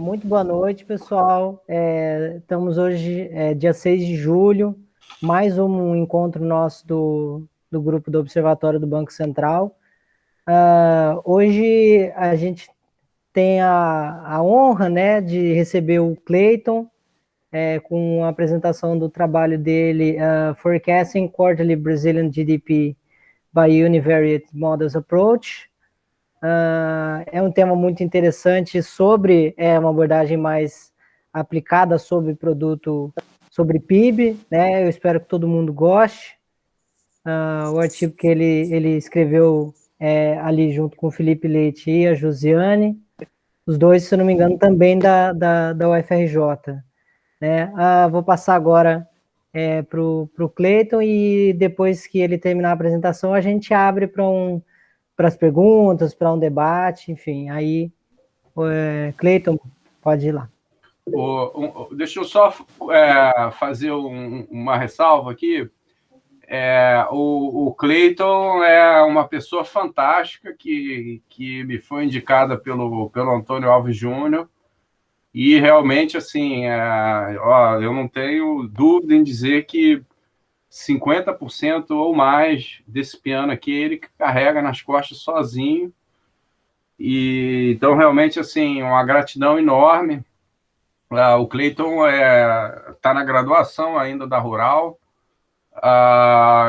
Muito boa noite, pessoal. Estamos hoje, dia 6 de julho, mais um encontro nosso do grupo do Observatório do Banco Central. Hoje a gente tem a honra, né, de receber o Clayton, com a apresentação do trabalho dele, Forecasting Quarterly Brazilian GDP by Univariate Models Approach. É um tema muito interessante sobre uma abordagem mais aplicada sobre produto, sobre PIB, né? Eu espero que todo mundo goste. O artigo que ele escreveu ali junto com o Felipe Leite e a Josiane, os dois, se não me engano, também da UFRJ, né? Vou passar agora para o Clayton e depois que ele terminar a apresentação, a gente abre para as perguntas, para um debate, enfim. Aí, Clayton, pode ir lá. Deixa eu só fazer uma ressalva aqui. O Clayton é uma pessoa fantástica que me foi indicada pelo Antônio Alves Júnior, e realmente, assim, eu não tenho dúvida em dizer que 50% ou mais desse piano aqui ele que carrega nas costas sozinho. E então, realmente, assim, uma gratidão enorme. O Clayton está na graduação ainda da Rural,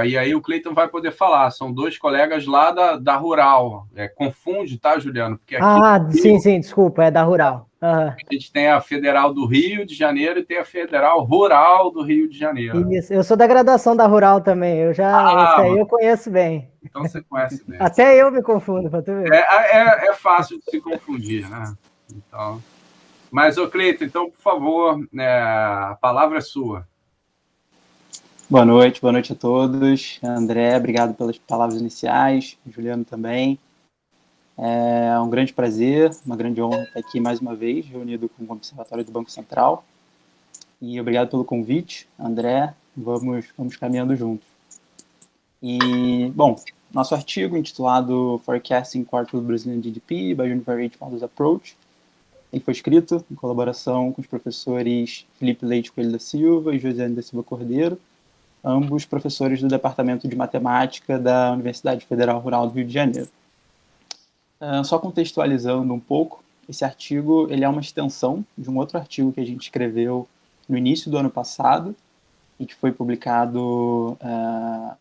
e aí o Clayton vai poder falar. São dois colegas lá da Rural. Confunde, tá, Juliano? Porque aqui sim, desculpa, é da Rural. A gente tem a Federal do Rio de Janeiro e tem a Federal Rural do Rio de Janeiro. Isso, eu sou da graduação da Rural também, esse aí eu conheço bem. Então você conhece bem. Até eu me confundo, para tu ver. É fácil de se confundir, né? Então, mas, Cleiton, então, por favor, a palavra é sua. Boa noite a todos. André, obrigado pelas palavras iniciais. Juliano também. É um grande prazer, uma grande honra estar aqui mais uma vez, reunido com o Observatório do Banco Central. E obrigado pelo convite, André. Vamos caminhando juntos. E, bom, nosso artigo intitulado Forecasting Quarterly Brazilian GDP by Univariate Models Approach, ele foi escrito em colaboração com os professores Felipe Leite Coelho da Silva e Josiane da Silva Cordeiro, ambos professores do Departamento de Matemática da Universidade Federal Rural do Rio de Janeiro. Só contextualizando um pouco, esse artigo ele é uma extensão de um outro artigo que a gente escreveu no início do ano passado e que foi publicado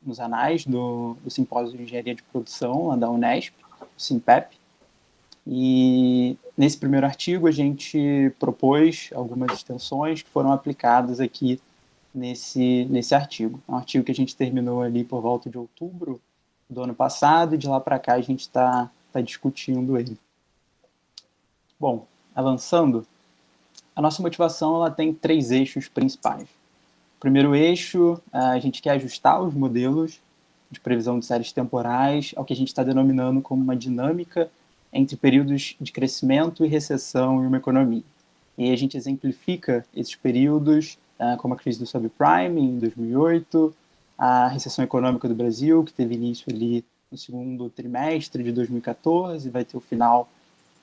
nos anais do Simpósio de Engenharia de Produção, lá da Unesp, o SIMPEP. E nesse primeiro artigo a gente propôs algumas extensões que foram aplicadas aqui nesse artigo. É um artigo que a gente terminou ali por volta de outubro do ano passado e de lá para cá a gente está discutindo ele. Bom, avançando, a nossa motivação ela tem 3 eixos principais. O primeiro eixo, a gente quer ajustar os modelos de previsão de séries temporais ao que a gente está denominando como uma dinâmica entre períodos de crescimento e recessão em uma economia. E a gente exemplifica esses períodos como a crise do subprime em 2008, a recessão econômica do Brasil, que teve início ali no segundo trimestre de 2014, vai ter o final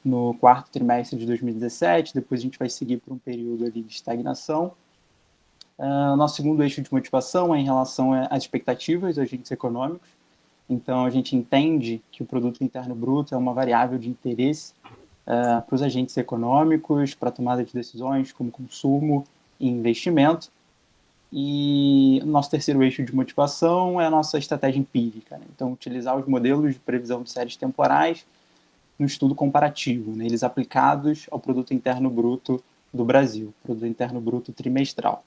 no quarto trimestre de 2017, depois a gente vai seguir por um período ali de estagnação. Nosso segundo eixo de motivação é em relação às expectativas dos agentes econômicos. Então, a gente entende que o produto interno bruto é uma variável de interesse para os agentes econômicos, para a tomada de decisões como consumo e investimento. E o nosso terceiro eixo de motivação é a nossa estratégia empírica, né? Então, utilizar os modelos de previsão de séries temporais no estudo comparativo, né? Eles aplicados ao produto interno bruto do Brasil, produto interno bruto trimestral.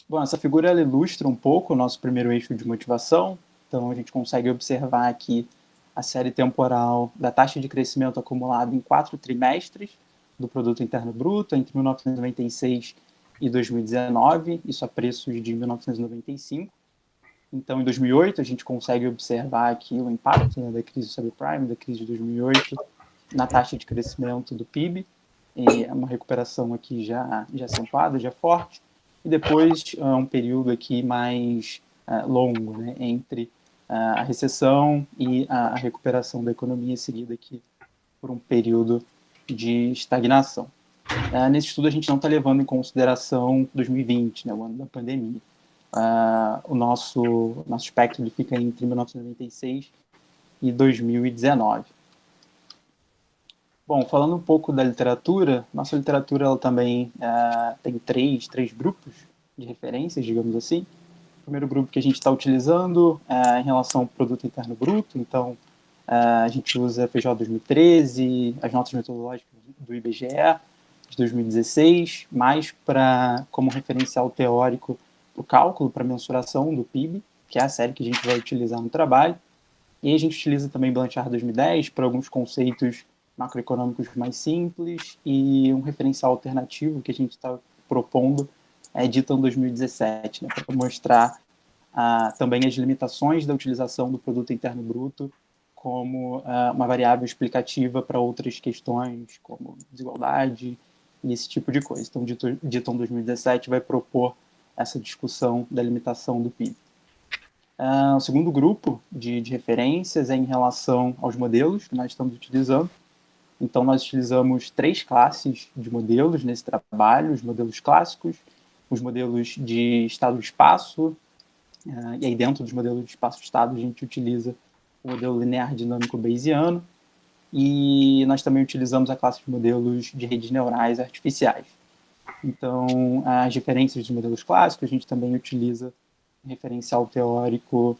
Bom, essa figura ela ilustra um pouco o nosso primeiro eixo de motivação. Então, a gente consegue observar aqui a série temporal da taxa de crescimento acumulada em 4 trimestres do produto interno bruto, entre 1996 e 2019, isso a preços de 1995. Então, em 2008, a gente consegue observar aqui o impacto, né, da crise subprime, da crise de 2008, na taxa de crescimento do PIB, e é uma recuperação aqui já acentuada, já forte. E depois um período aqui mais longo, né, entre a recessão e a recuperação da economia, seguida aqui por um período de estagnação. Nesse estudo, a gente não está levando em consideração 2020, né, o ano da pandemia. O nosso espectro ele fica entre 1996 e 2019. Bom, falando um pouco da literatura, nossa literatura ela também tem três grupos de referências, digamos assim. O primeiro grupo que a gente está utilizando é em relação ao Produto Interno Bruto, então a gente usa FJ 2013, as notas metodológicas do IBGE de 2016, mais como referencial teórico o cálculo para mensuração do PIB, que é a série que a gente vai utilizar no trabalho. E aí a gente utiliza também Blanchard 2010 para alguns conceitos macroeconômicos mais simples, e um referencial alternativo que a gente está propondo é Diton 2017, né, para mostrar também as limitações da utilização do produto interno bruto como uma variável explicativa para outras questões, como desigualdade e esse tipo de coisa. Então, Diton 2017 vai propor essa discussão da limitação do PIB. O segundo grupo de referências é em relação aos modelos que nós estamos utilizando. Então, nós utilizamos 3 classes de modelos nesse trabalho: os modelos clássicos, os modelos de estado-espaço, e aí dentro dos modelos de espaço-estado a gente utiliza o modelo linear dinâmico bayesiano, e nós também utilizamos a classe de modelos de redes neurais artificiais. Então, as referências de modelos clássicos, a gente também utiliza referencial teórico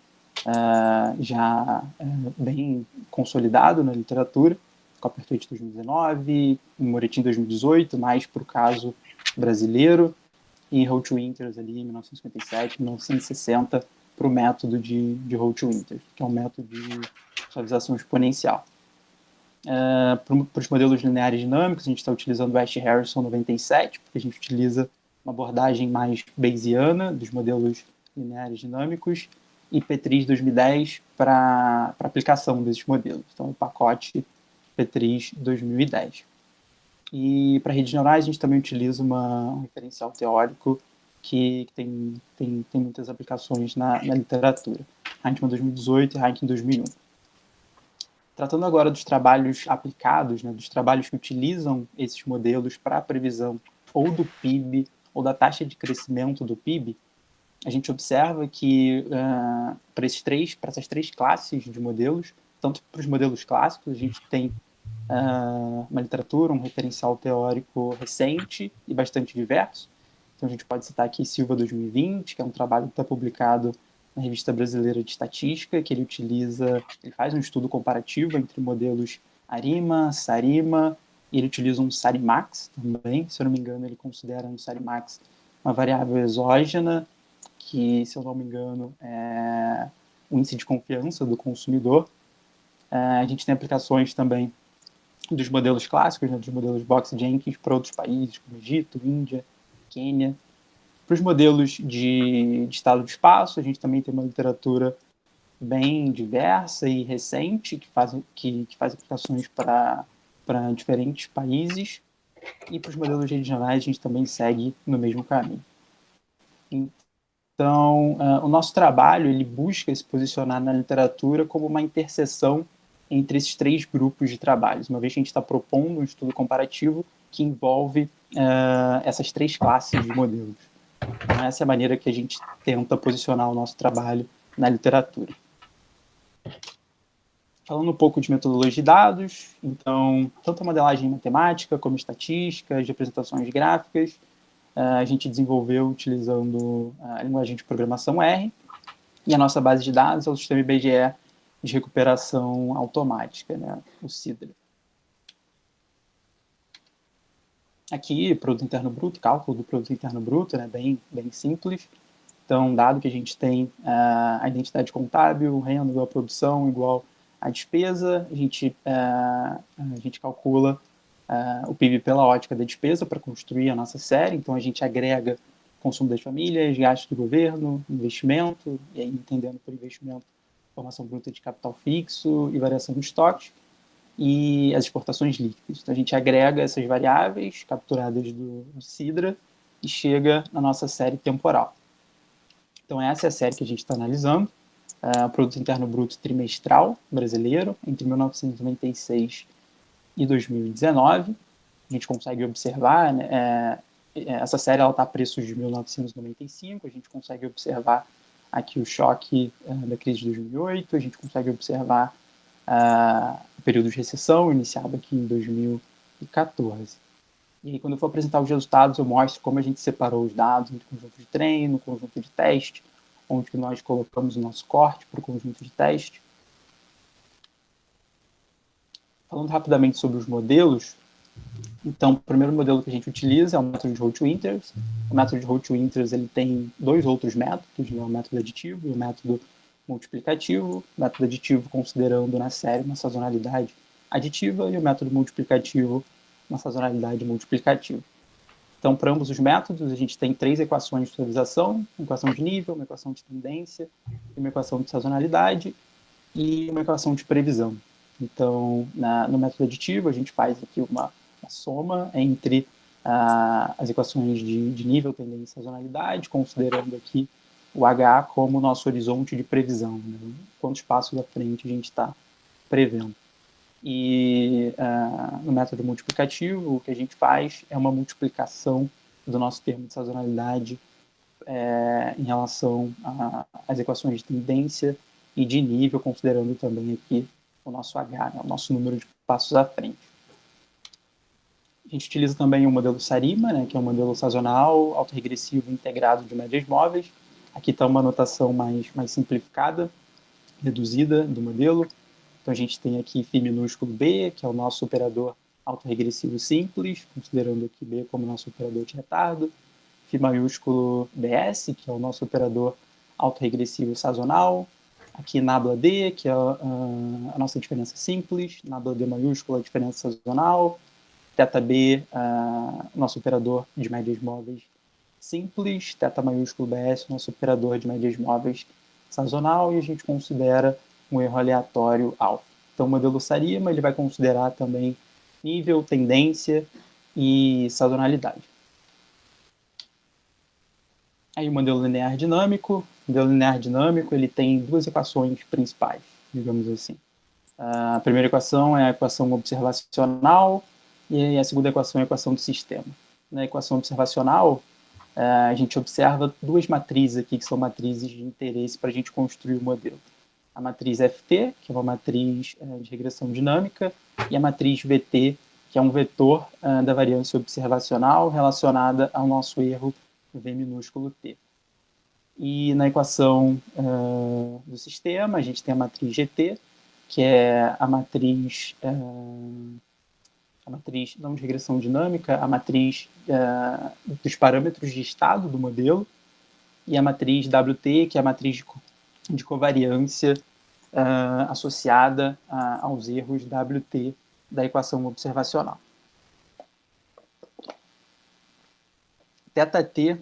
já bem consolidado na literatura, Copperthwaite 2019, Moretti 2018, mais para o caso brasileiro, e Holt-Winters ali em 1957, 1960, para o método de Holt-Winters, que é um método de visualização exponencial. Para os modelos lineares dinâmicos, a gente está utilizando o Ash-Harrison 97, porque a gente utiliza uma abordagem mais bayesiana dos modelos lineares dinâmicos, e Petris 2010 para aplicação desses modelos. Então, o pacote Petris 2010. E para redes neurais, a gente também utiliza um referencial teórico que tem muitas aplicações na literatura. Heinemann 2018 e Heinemann 2001. Tratando agora dos trabalhos aplicados, né, dos trabalhos que utilizam esses modelos para a previsão ou do PIB ou da taxa de crescimento do PIB, a gente observa que para essas 3 classes de modelos, tanto para os modelos clássicos, a gente tem uma literatura, um referencial teórico recente e bastante diverso. Então a gente pode citar aqui Silva 2020, que é um trabalho que está publicado na Revista Brasileira de Estatística, que ele faz um estudo comparativo entre modelos ARIMA, SARIMA, e ele utiliza um SARIMAX também. Se eu não me engano, ele considera um SARIMAX uma variável exógena, que, se eu não me engano, é o índice de confiança do consumidor. A gente tem aplicações também dos modelos clássicos, né, dos modelos Box-Jenkins para outros países, como Egito, Índia, Quênia. Para os modelos de estado de espaço, a gente também tem uma literatura bem diversa e recente, que faz aplicações para diferentes países. E para os modelos regionais, a gente também segue no mesmo caminho. Então, o nosso trabalho ele busca se posicionar na literatura como uma interseção entre esses 3 grupos de trabalhos, uma vez que a gente está propondo um estudo comparativo que envolve essas 3 classes de modelos. Então, essa é a maneira que a gente tenta posicionar o nosso trabalho na literatura. Falando um pouco de metodologia de dados, então, tanto a modelagem matemática como estatística, de apresentações gráficas, a gente desenvolveu utilizando a linguagem de programação R, e a nossa base de dados é o sistema IBGE de recuperação automática, né, o SIDRA. Aqui, produto interno bruto, cálculo do produto interno bruto, né, bem simples. Então, dado que a gente tem a identidade contábil, renda igual a produção igual a despesa, a gente calcula o PIB pela ótica da despesa para construir a nossa série. Então, a gente agrega consumo das famílias, gastos do governo, investimento, e aí entendendo por investimento, formação bruta de capital fixo e variação de estoques, e as exportações líquidas. Então, a gente agrega essas variáveis capturadas do SIDRA e chega na nossa série temporal. Então, essa é a série que a gente está analisando, o Produto Interno Bruto Trimestral Brasileiro, entre 1996 e 2019. A gente consegue observar, né, essa série está a preços de 1995, a gente consegue observar aqui o choque da crise de 2008, a gente consegue observar o período de recessão iniciado aqui em 2014. E aí, quando eu for apresentar os resultados, eu mostro como a gente separou os dados entre conjunto de treino, conjunto de teste, onde nós colocamos o nosso corte para o conjunto de teste. Falando rapidamente sobre os modelos, então, o primeiro modelo que a gente utiliza é o método de Roach-Winters. O método de Roach-Winters ele tem dois outros métodos, né? O método aditivo e o método multiplicativo. O método aditivo considerando na série uma sazonalidade aditiva e o método multiplicativo uma sazonalidade multiplicativa. Então, para ambos os métodos, a gente tem 3 equações de suavização, uma equação de nível, uma equação de tendência, uma equação de sazonalidade e uma equação de previsão. Então, no método aditivo, a gente faz aqui uma soma entre as equações de nível, tendência e sazonalidade, considerando aqui o H como nosso horizonte de previsão, né? Quantos passos à frente a gente está prevendo. E no método multiplicativo, o que a gente faz é uma multiplicação do nosso termo de sazonalidade em relação às equações de tendência e de nível, considerando também aqui o nosso H, né? O nosso número de passos à frente. A gente utiliza também o modelo SARIMA, né, que é um modelo sazonal, autorregressivo integrado de médias móveis. Aqui está uma notação mais simplificada, reduzida do modelo. Então, a gente tem aqui φ minúsculo B, que é o nosso operador autorregressivo simples, considerando aqui B como nosso operador de retardo. φ maiúsculo BS, que é o nosso operador autorregressivo sazonal. Aqui nabla D, que é a nossa diferença simples. Nabla D maiúscula, a diferença sazonal. Θ B, nosso operador de médias móveis simples, θ maiúsculo BS, nosso operador de médias móveis sazonal, e a gente considera um erro aleatório alfa. Então, o modelo SARIMA ele vai considerar também nível, tendência e sazonalidade. Aí o modelo linear dinâmico. O modelo linear dinâmico ele tem duas equações principais, digamos assim. A primeira equação é a equação observacional, e a segunda equação é a equação do sistema. Na equação observacional, a gente observa duas matrizes aqui, que são matrizes de interesse para a gente construir o modelo. A matriz FT, que é uma matriz de regressão dinâmica, e a matriz VT, que é um vetor da variância observacional relacionada ao nosso erro V minúsculo T. E na equação do sistema, a gente tem a matriz GT, que é a matriz não de regressão dinâmica, a matriz dos parâmetros de estado do modelo, e a matriz WT, que é a matriz de covariância associada aos erros WT da equação observacional. Θt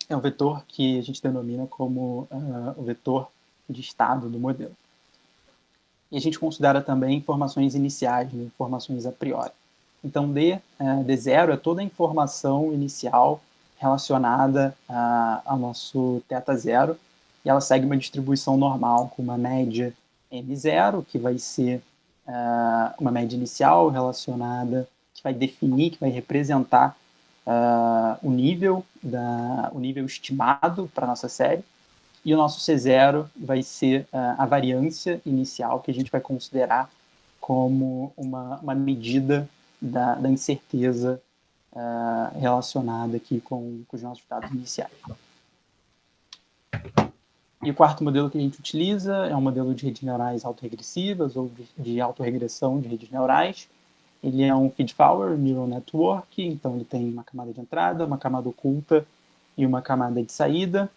é um vetor que a gente denomina como o vetor de estado do modelo. E a gente considera também informações iniciais, né, informações a priori. Então, D0 é toda a informação inicial relacionada ao nosso θ0, e ela segue uma distribuição normal, com uma média M0, que vai ser uma média inicial relacionada, que vai definir, que vai representar o nível estimado para a nossa série, e o nosso C0 vai ser a variância inicial, que a gente vai considerar como uma medida da incerteza relacionada aqui com os nossos dados iniciais. E o quarto modelo que a gente utiliza é um modelo de redes neurais autorregressivas ou de autorregressão de redes neurais. Ele é um feed-forward neural network, então ele tem uma camada de entrada, uma camada oculta e uma camada de saída.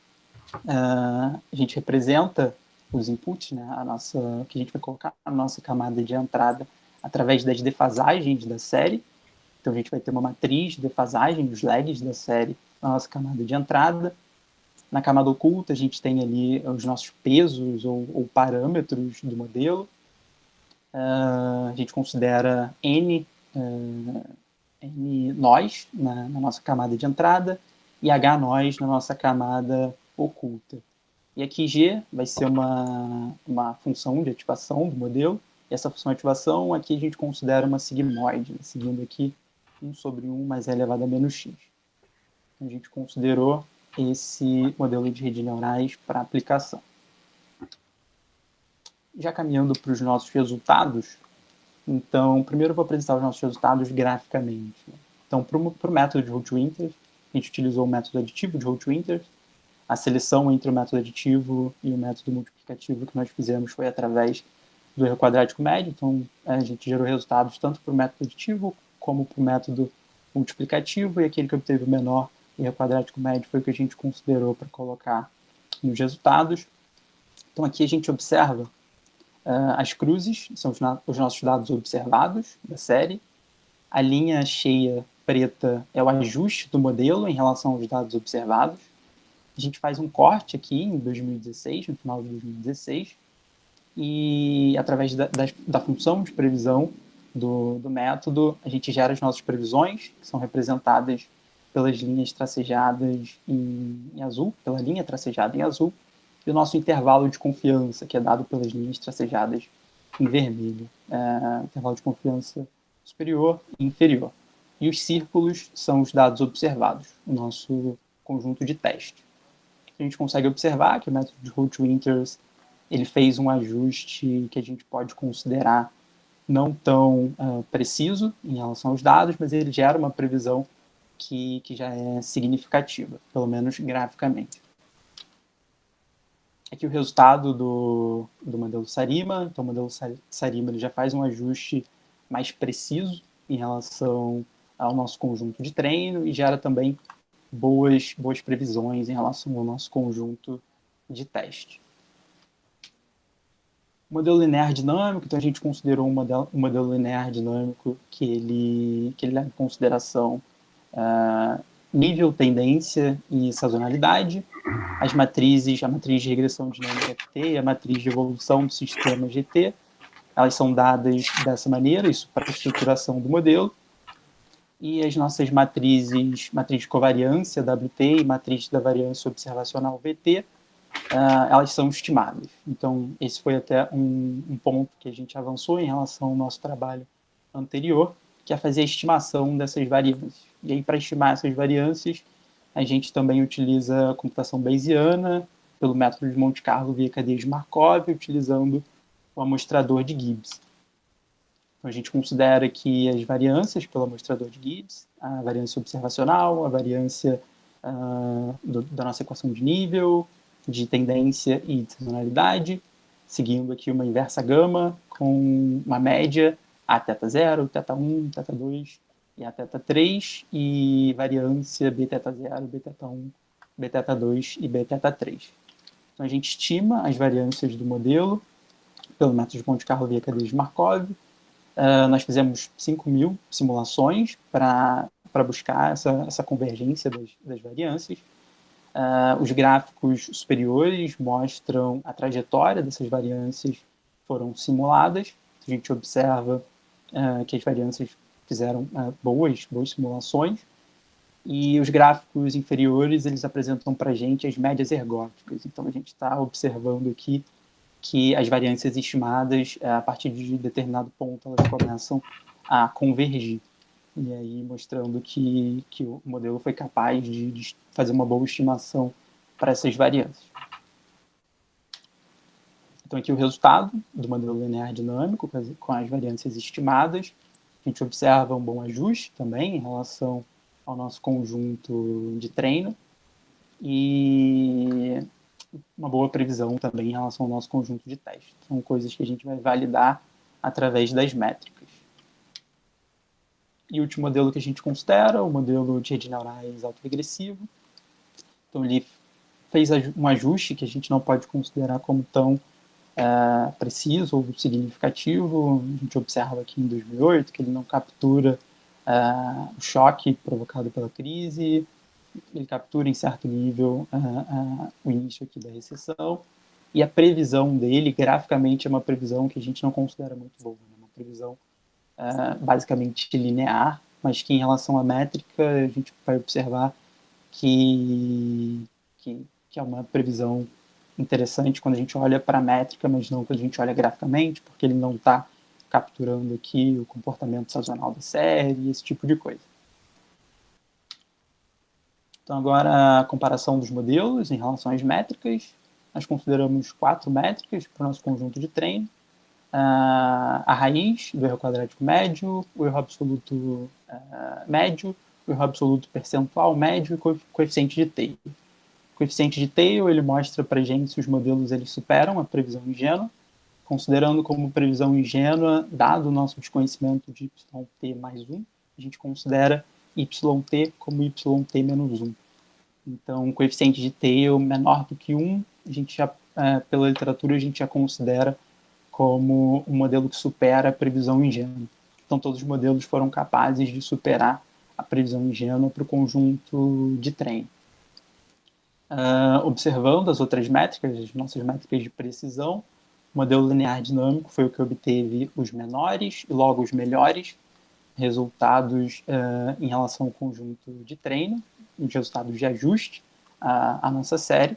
A gente representa os inputs, né, que a gente vai colocar na nossa camada de entrada através das defasagens da série. Então, a gente vai ter uma matriz de defasagem dos lags da série na nossa camada de entrada. Na camada oculta, a gente tem ali os nossos pesos ou parâmetros do modelo. A gente considera N nós na nossa camada de entrada e H nós na nossa camada oculta. E aqui G vai ser uma função de ativação do modelo. Essa função de ativação aqui a gente considera uma sigmoide, né? Seguindo aqui 1/1 mais e elevado a menos x. A gente considerou esse modelo de redes neurais para aplicação. Já caminhando para os nossos resultados, então, primeiro eu vou apresentar os nossos resultados graficamente. Então, para o método de Root-Winters, a gente utilizou o método aditivo de Root-Winters. A seleção entre o método aditivo e o método multiplicativo que nós fizemos foi através do erro quadrático médio. Então, a gente gerou resultados tanto para o método aditivo como para o método multiplicativo, e aquele que obteve o menor erro quadrático médio foi o que a gente considerou para colocar nos resultados. Então, aqui a gente observa as cruzes, são os nossos dados observados da série. A linha cheia preta é o ajuste do modelo em relação aos dados observados. A gente faz um corte aqui em 2016, no final de 2016, e através da função de previsão do método, a gente gera as nossas previsões, que são representadas pelas linhas tracejadas em azul, pela linha tracejada em azul, e o nosso intervalo de confiança, que é dado pelas linhas tracejadas em vermelho. Intervalo de confiança superior e inferior. E os círculos são os dados observados, o nosso conjunto de teste. A gente consegue observar que o método de Root-Winters ele fez um ajuste que a gente pode considerar não tão preciso em relação aos dados, mas ele gera uma previsão que já é significativa, pelo menos graficamente. Aqui o resultado do modelo Sarima. Então, o modelo Sarima ele já faz um ajuste mais preciso em relação ao nosso conjunto de treino e gera também boas previsões em relação ao nosso conjunto de teste. O modelo linear dinâmico, então a gente considerou um modelo linear dinâmico que ele leva em consideração nível, tendência e sazonalidade. As matrizes, a matriz de regressão dinâmica FT e a matriz de evolução do sistema GT, elas são dadas dessa maneira, isso para a estruturação do modelo. E as nossas matrizes, matriz de covariância WT e matriz da variância observacional VT, elas são estimadas. Então, esse foi até um ponto que a gente avançou em relação ao nosso trabalho anterior, que é fazer a estimação dessas variâncias. E aí, para estimar essas variâncias, a gente também utiliza a computação bayesiana pelo método de Monte Carlo via cadeia de Markov, utilizando o amostrador de Gibbs. Então, a gente considera que as variâncias pelo amostrador de Gibbs, a variância observacional, a variância da nossa equação de nível, de tendência e de sazonalidade, seguindo aqui uma inversa gama com uma média a θ0, θ1, θ2 e a θ3, e variância bθ0, bθ1, bθ2 e bθ3. Então, a gente estima as variâncias do modelo pelo método de Monte Carlo via cadeia de Markov. Nós fizemos 5.000 simulações para buscar essa convergência das variâncias. Os gráficos superiores mostram a trajetória dessas variâncias foram simuladas. A gente observa que as variâncias fizeram boas simulações. E os gráficos inferiores, eles apresentam para a gente as médias ergóticas. Então, a gente está observando aqui que as variâncias estimadas, a partir de determinado ponto, elas começam a convergir. E aí mostrando que o modelo foi capaz de fazer uma boa estimação para essas variâncias. Então, aqui o resultado do modelo linear dinâmico com as variâncias estimadas. A gente observa um bom ajuste também em relação ao nosso conjunto de treino e uma boa previsão também em relação ao nosso conjunto de teste. São coisas que a gente vai validar através das métricas. E o último modelo que a gente considera, o modelo de redes neurais autoregressivo. Então, ele fez um ajuste que a gente não pode considerar como tão preciso ou significativo. A gente observa aqui em 2008 que ele não captura o choque provocado pela crise, ele captura em certo nível o início aqui da recessão, e a previsão dele, graficamente, é uma previsão que a gente não considera muito boa, né? Uma previsão basicamente linear, mas que em relação à métrica a gente vai observar que é uma previsão interessante quando a gente olha para a métrica, mas não quando a gente olha graficamente, porque ele não está capturando aqui o comportamento sazonal da série, esse tipo de coisa. Então, agora a comparação dos modelos em relação às métricas. Nós consideramos 4 métricas para o nosso conjunto de treino. A raiz do erro quadrático médio, o erro absoluto médio, o erro absoluto percentual médio e o coeficiente de Taylor. O coeficiente de Taylor ele mostra para a gente se os modelos eles superam a previsão ingênua, considerando como previsão ingênua, dado o nosso desconhecimento de yt mais 1, a gente considera yt como yt menos 1. Então, o coeficiente de Taylor menor do que 1, a gente já, pela literatura, a gente já considera como um modelo que supera a previsão ingênua. Então, todos os modelos foram capazes de superar a previsão ingênua para o conjunto de treino. Observando as outras métricas, as nossas métricas de precisão, o modelo linear dinâmico foi o que obteve os menores e logo os melhores resultados em relação ao conjunto de treino, os resultados de ajuste à nossa série.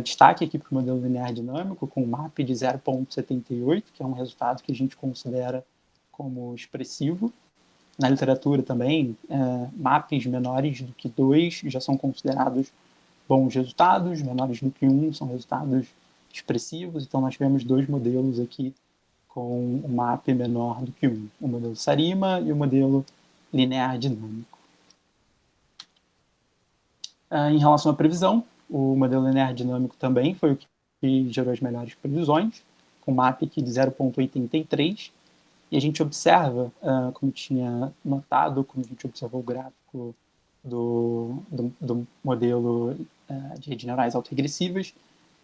Destaque aqui para o modelo linear dinâmico com um MAP de 0,78, que é um resultado que a gente considera como expressivo. Na literatura também, MAPs menores do que 2 já são considerados bons resultados, menores do que 1 são resultados expressivos. Então, nós tivemos 2 modelos aqui com um MAP menor do que 1, o modelo Sarima e o modelo linear dinâmico. Em relação à previsão, o modelo linear dinâmico também foi o que gerou as melhores previsões, com MAP aqui de 0,83, e a gente observa, como tinha notado, quando a gente observou o gráfico do modelo de redes neurais autoregressivas,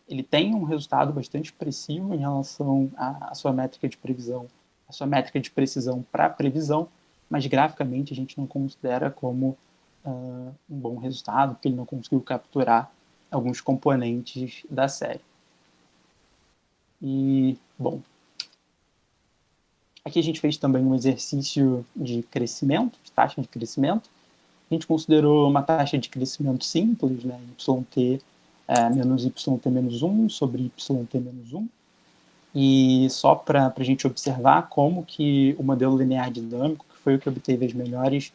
ele tem um resultado bastante expressivo em relação à sua métrica de previsão, a sua métrica de precisão para a previsão, mas graficamente a gente não considera como um bom resultado, porque ele não conseguiu capturar alguns componentes da série. E, bom, aqui a gente fez também um exercício de crescimento, de taxa de crescimento. A gente considerou uma taxa de crescimento simples, né, yt menos yt menos 1 sobre yt menos 1. E só para a gente observar como que o modelo linear dinâmico, que foi o que obteve as melhores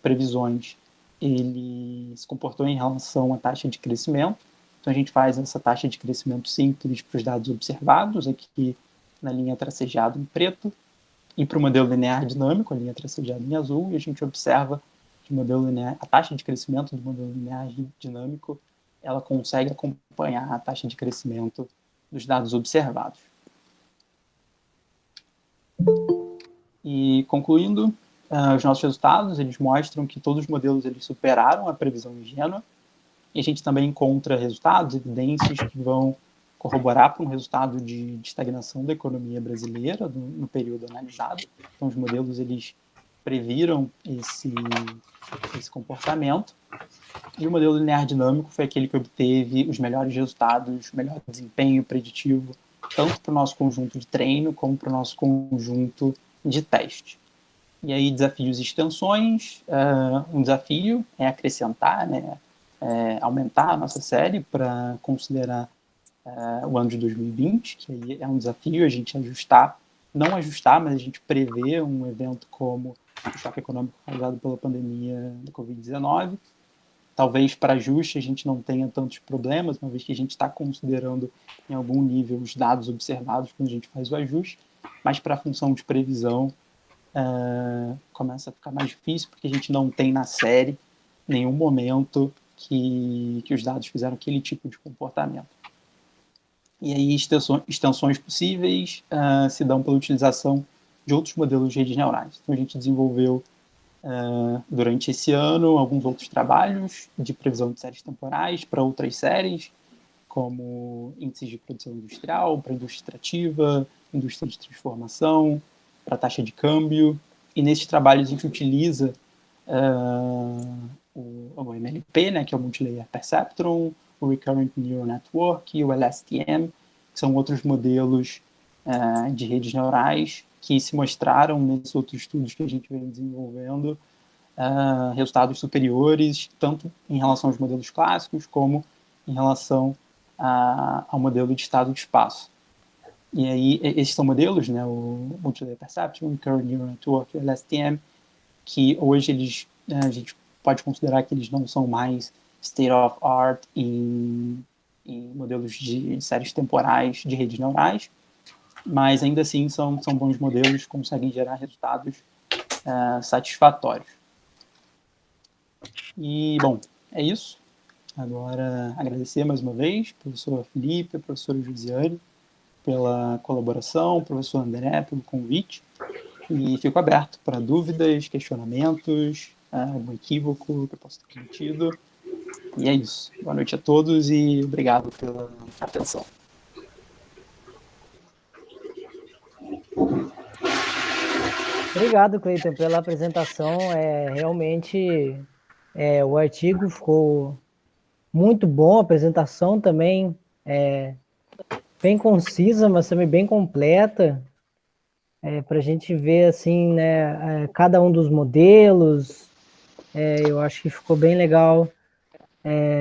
previsões, ele se comportou em relação à taxa de crescimento. Então, a gente faz essa taxa de crescimento simples para os dados observados, aqui na linha tracejada em preto, e para o modelo linear dinâmico, a linha tracejada em azul, e a gente observa que o modelo linear, a taxa de crescimento do modelo linear dinâmico, ela consegue acompanhar a taxa de crescimento dos dados observados. E concluindo, os nossos resultados, eles mostram que todos os modelos eles superaram a previsão ingênua, e a gente também encontra resultados, evidências que vão corroborar para um resultado de estagnação da economia brasileira no período analisado. Então, os modelos eles previram esse comportamento, e o modelo linear dinâmico foi aquele que obteve os melhores resultados, melhor desempenho preditivo, tanto para o nosso conjunto de treino como para o nosso conjunto de teste. E aí, desafios e extensões. Um desafio é acrescentar, né, aumentar a nossa série para considerar o ano de 2020, que aí é um desafio a gente ajustar, não ajustar, mas a gente prever um evento como o choque econômico causado pela pandemia da Covid-19. Talvez para ajuste a gente não tenha tantos problemas, uma vez que a gente está considerando em algum nível os dados observados quando a gente faz o ajuste, mas para a função de previsão começa a ficar mais difícil, porque a gente não tem na série nenhum momento que os dados fizeram aquele tipo de comportamento. E aí extensões possíveis se dão pela utilização de outros modelos de redes neurais. Então a gente desenvolveu durante esse ano alguns outros trabalhos de previsão de séries temporais para outras séries, como índices de produção industrial, para indústria extrativa, indústria de transformação, para taxa de câmbio. E nesses trabalhos a gente utiliza o MLP, né, que é o Multilayer Perceptron, o Recurrent Neural Network e o LSTM, que são outros modelos de redes neurais que se mostraram nesses outros estudos que a gente vem desenvolvendo resultados superiores, tanto em relação aos modelos clássicos, como em relação ao modelo de estado de espaço. E aí, esses são modelos, né, o Multilayer Perception, o Recurrent Neural Network, o LSTM, que hoje a gente pode considerar que eles não são mais state of art em modelos de séries temporais de redes neurais, mas ainda assim são bons modelos, conseguem gerar resultados satisfatórios. E, bom, é isso. Agora, agradecer mais uma vez, professor Felipe, professora Josiane, pela colaboração, professor André, pelo convite, e fico aberto para dúvidas, questionamentos, algum equívoco que eu possa ter cometido. E é isso. Boa noite a todos e obrigado pela atenção. Obrigado, Cleiton, pela apresentação. Realmente o artigo ficou muito bom, a apresentação também bem concisa, mas também bem completa, para a gente ver assim, né, cada um dos modelos. Eu acho que ficou bem legal,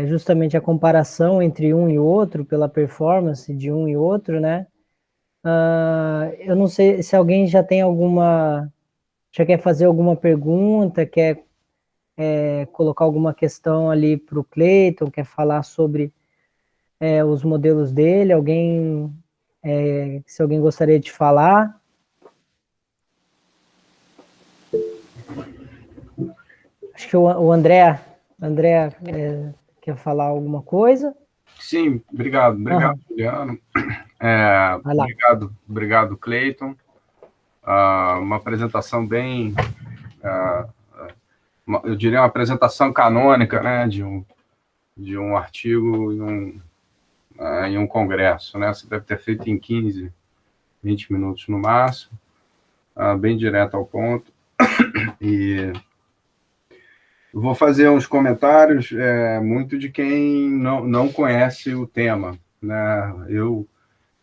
justamente a comparação entre um e outro, pela performance de um e outro, né? Eu não sei se alguém já quer fazer alguma pergunta, quer colocar alguma questão ali para o Cleiton, quer falar sobre os modelos dele, se alguém gostaria de falar. Acho que o André quer falar alguma coisa. Sim, obrigado, Juliano. Obrigado, Cleiton. Uma apresentação bem, eu diria uma apresentação canônica, né, de um artigo em um congresso, né? Você deve ter feito em 15, 20 minutos no máximo, bem direto ao ponto. E eu vou fazer uns comentários muito de quem não conhece o tema, né? Eu,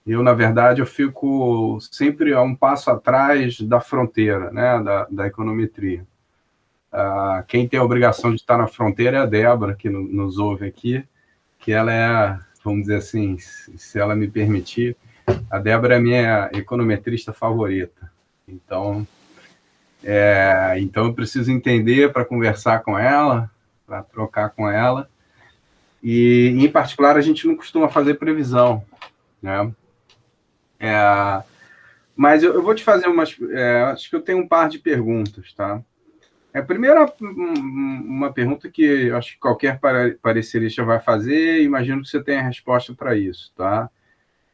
na verdade, eu fico sempre a um passo atrás da fronteira, né, da econometria. Quem tem a obrigação de estar na fronteira é a Débora, que nos ouve aqui, que ela é, vamos dizer assim, se ela me permitir, a Débora é a minha econometrista favorita. Então eu preciso entender para conversar com ela, para trocar com ela. E, em particular, a gente não costuma fazer previsão, né? Mas eu vou te fazer acho que eu tenho um par de perguntas, tá? Primeiro, uma pergunta que eu acho que qualquer parecerista vai fazer, imagino que você tenha a resposta para isso, tá?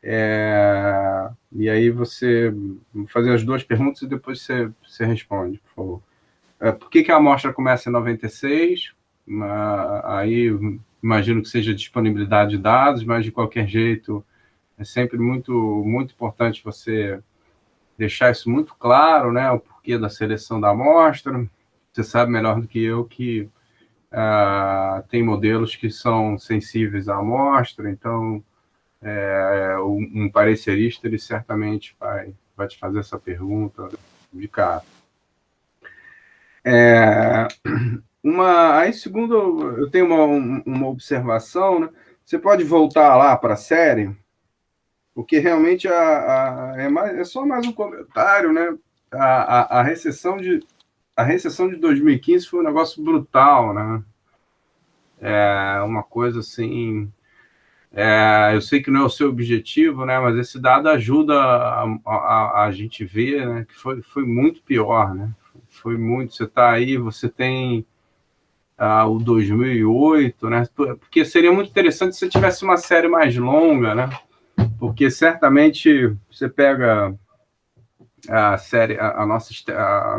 E aí vou fazer as duas perguntas e depois você responde, por favor. Por que a amostra começa em 96? Aí imagino que seja disponibilidade de dados, mas de qualquer jeito é sempre muito, muito importante você deixar isso muito claro, né? O porquê da seleção da amostra. Você sabe melhor do que eu que tem modelos que são sensíveis à amostra, então um parecerista ele certamente vai te fazer essa pergunta de cara. Aí, segundo, eu tenho uma observação, né? Você pode voltar lá para a série, porque realmente é só mais um comentário, né? A recessão de 2015 foi um negócio brutal, né? Uma coisa assim. Eu sei que não é o seu objetivo, né? Mas esse dado ajuda a gente ver, né? Que foi muito pior, né? Foi muito. Você está aí, você tem o 2008, né? Porque seria muito interessante se você tivesse uma série mais longa, né? Porque certamente você pega a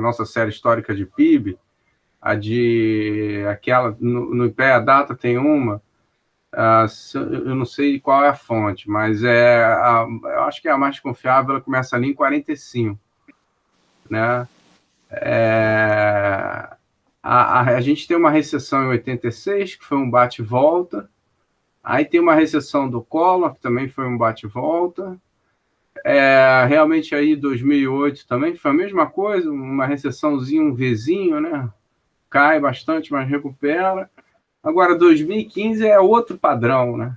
nossa série histórica de PIB, aquela no IPEA Data tem uma, eu não sei qual é a fonte, mas eu acho que é a mais confiável, ela começa ali em 45, né? A gente tem uma recessão em 86, que foi um bate-volta. Aí tem uma recessão do Collor, que também foi um bate-volta. Realmente aí 2008 também foi a mesma coisa, uma recessãozinha, um Vzinho, né? Cai bastante, mas recupera. Agora 2015 é outro padrão, né?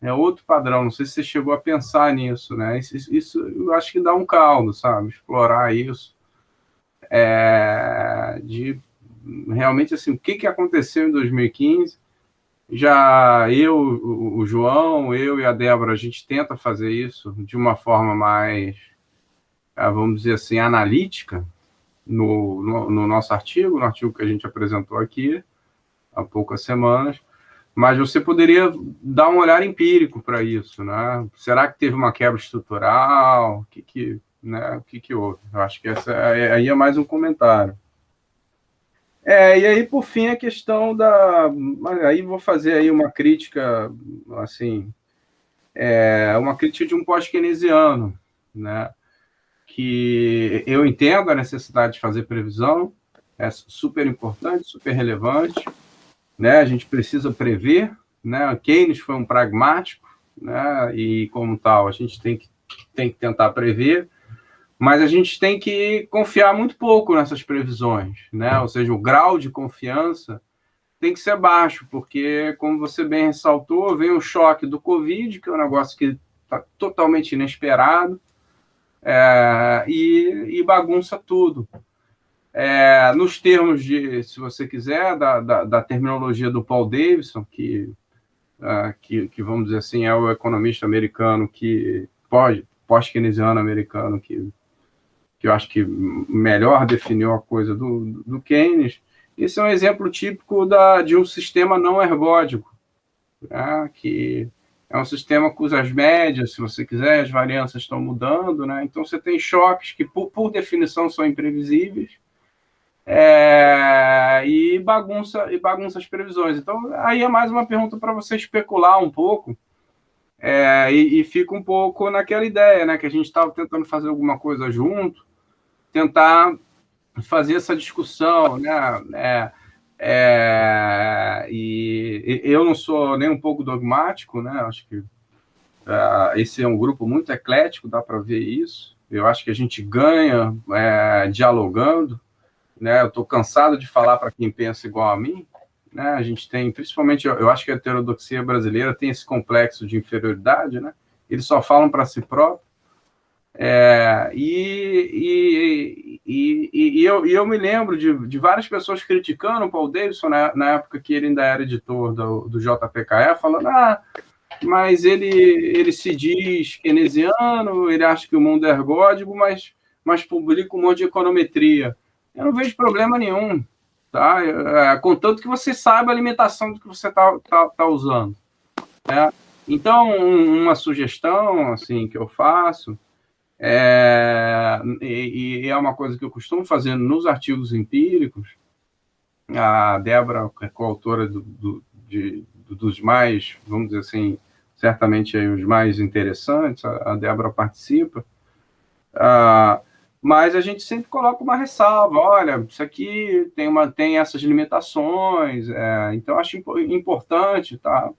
É outro padrão. Não sei se você chegou a pensar nisso, né? Isso eu acho que dá um caldo, sabe? Explorar isso. De realmente, assim, o que aconteceu em 2015. Já o João, eu e a Débora, a gente tenta fazer isso de uma forma mais, vamos dizer assim, analítica no nosso artigo, no artigo que a gente apresentou aqui há poucas semanas, mas você poderia dar um olhar empírico para isso, né? Será que teve uma quebra estrutural? O que houve? Eu acho que essa aí é mais um comentário. E aí, por fim, a questão da... Aí vou fazer aí uma crítica, assim, uma crítica de um pós-keynesiano, né? Que eu entendo a necessidade de fazer previsão, é super importante, super relevante, né? A gente precisa prever, né? Keynes foi um pragmático, né? E como tal, a gente tem que tentar prever, mas a gente tem que confiar muito pouco nessas previsões, né? Ou seja, o grau de confiança tem que ser baixo, porque, como você bem ressaltou, vem o choque do Covid, que é um negócio que está totalmente inesperado, e bagunça tudo. Nos termos de, se você quiser, da terminologia do Paul Davidson, que vamos dizer assim, é o economista americano pós-keynesiano americano, que eu acho que melhor definiu a coisa do Keynes. Esse é um exemplo típico de um sistema não ergódico, né? Que é um sistema cujas médias, se você quiser, as variâncias estão mudando, né? Então você tem choques que, por definição, são imprevisíveis, e bagunça as previsões. Então, aí é mais uma pergunta para você especular um pouco, e fica um pouco naquela ideia, né? Que a gente estava tentando fazer alguma coisa junto, tentar fazer essa discussão, né? E eu não sou nem um pouco dogmático, né? Acho que esse é um grupo muito eclético, dá para ver isso. Eu acho que a gente ganha dialogando, né? Eu estou cansado de falar para quem pensa igual a mim, né? A gente tem, principalmente, eu acho que a heterodoxia brasileira tem esse complexo de inferioridade, né? Eles só falam para si próprios. Eu me lembro de várias pessoas criticando o Paul Davidson na época que ele ainda era editor do JPKE, falando: mas ele se diz keynesiano, ele acha que o mundo é ergódico, mas publica um monte de econometria. Eu não vejo problema nenhum, tá? Contanto que você saiba a limitação do que você tá usando, né? Então, uma sugestão assim que eu faço, e é uma coisa que eu costumo fazer nos artigos empíricos. A Débora é coautora dos mais, vamos dizer assim, certamente aí os mais interessantes, a Débora participa, mas a gente sempre coloca uma ressalva: olha, isso aqui tem essas limitações, então acho importante, tá?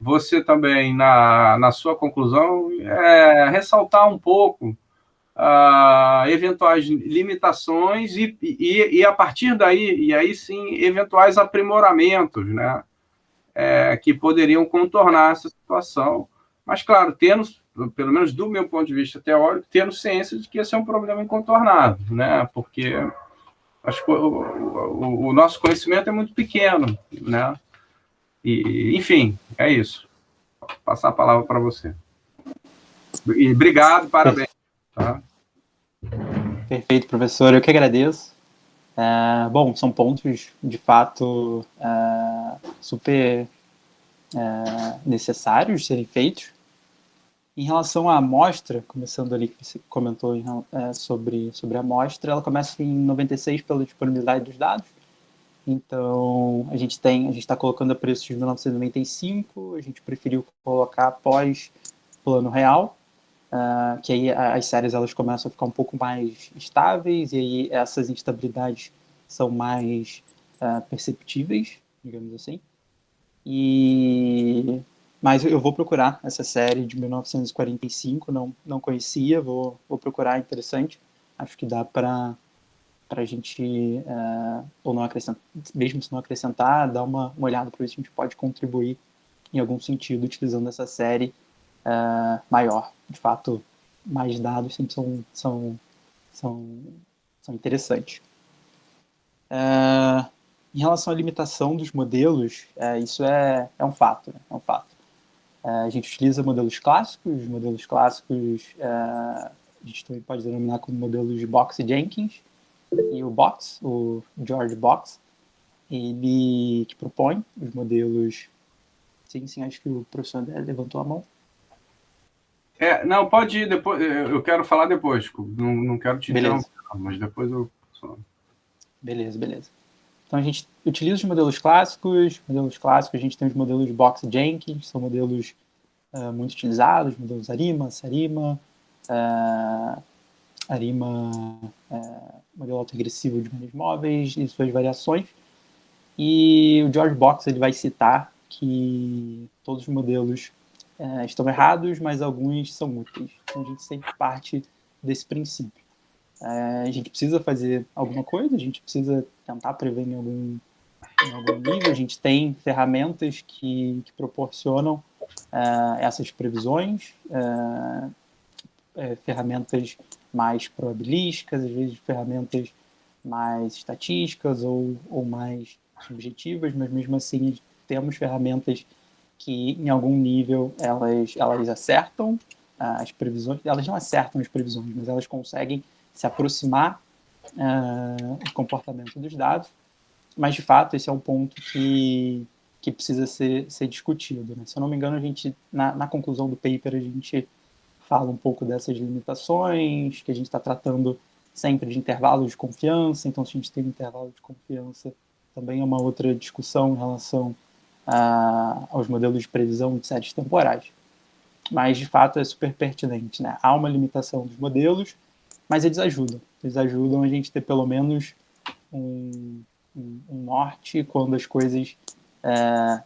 Você também, na sua conclusão, ressaltar um pouco eventuais limitações e a partir daí, e aí sim, eventuais aprimoramentos, né? Que poderiam contornar essa situação. Mas, claro, tendo, pelo menos do meu ponto de vista teórico, tendo ciência de que esse é um problema incontornável, né? Porque acho que o nosso conhecimento é muito pequeno, né? E, enfim, é isso. Vou passar a palavra para você. E obrigado, parabéns. Tá? Perfeito, professor. Eu que agradeço. Bom, são pontos, de fato, super necessários de serem feitos. Em relação à amostra, começando ali que você comentou sobre a amostra, ela começa em 96 pela disponibilidade dos dados. Então, a gente está colocando a preço de 1995, a gente preferiu colocar após plano real, que aí as séries elas começam a ficar um pouco mais estáveis, e aí essas instabilidades são mais perceptíveis, digamos assim. Mas eu vou procurar essa série de 1945, não conhecia, vou procurar, interessante. Acho que dá para a gente, ou não acrescentar, mesmo se não acrescentar, dar uma olhada para ver se a gente pode contribuir em algum sentido, utilizando essa série maior. De fato, mais dados sempre são interessantes. Em relação à limitação dos modelos, isso é um fato. Né? É um fato. A gente utiliza modelos clássicos. Modelos clássicos a gente também pode denominar como modelos de Box e Jenkins. E o George Box, ele que propõe os modelos... Sim, acho que o professor André levantou a mão. Não, pode ir depois. Eu quero falar depois. Não quero te interromper, mas depois eu... Beleza. Então, a gente utiliza os modelos clássicos. A gente tem os modelos Box e Jenkins, são modelos muito utilizados, modelos Arima, Sarima, modelo autoregressivo de médios móveis e suas variações. E o George Box ele vai citar que todos os modelos estão errados, mas alguns são úteis. Então, a gente sempre parte desse princípio. A gente precisa fazer alguma coisa, a gente precisa tentar prever em algum nível. A gente tem ferramentas que proporcionam essas previsões, ferramentas mais probabilísticas, às vezes ferramentas mais estatísticas ou mais subjetivas, mas mesmo assim temos ferramentas que em algum nível elas acertam as previsões, elas não acertam as previsões, mas elas conseguem se aproximar do comportamento dos dados, mas de fato esse é um ponto que precisa ser discutido. Né? Se eu não me engano, a gente, na conclusão do paper, a gente fala um pouco dessas limitações, que a gente está tratando sempre de intervalos de confiança, então se a gente tem um intervalo de confiança, também é uma outra discussão em relação aos modelos de previsão de séries temporais. Mas, de fato, é super pertinente. Né? Há uma limitação dos modelos, mas eles ajudam. Eles ajudam a gente ter pelo menos um norte quando as coisas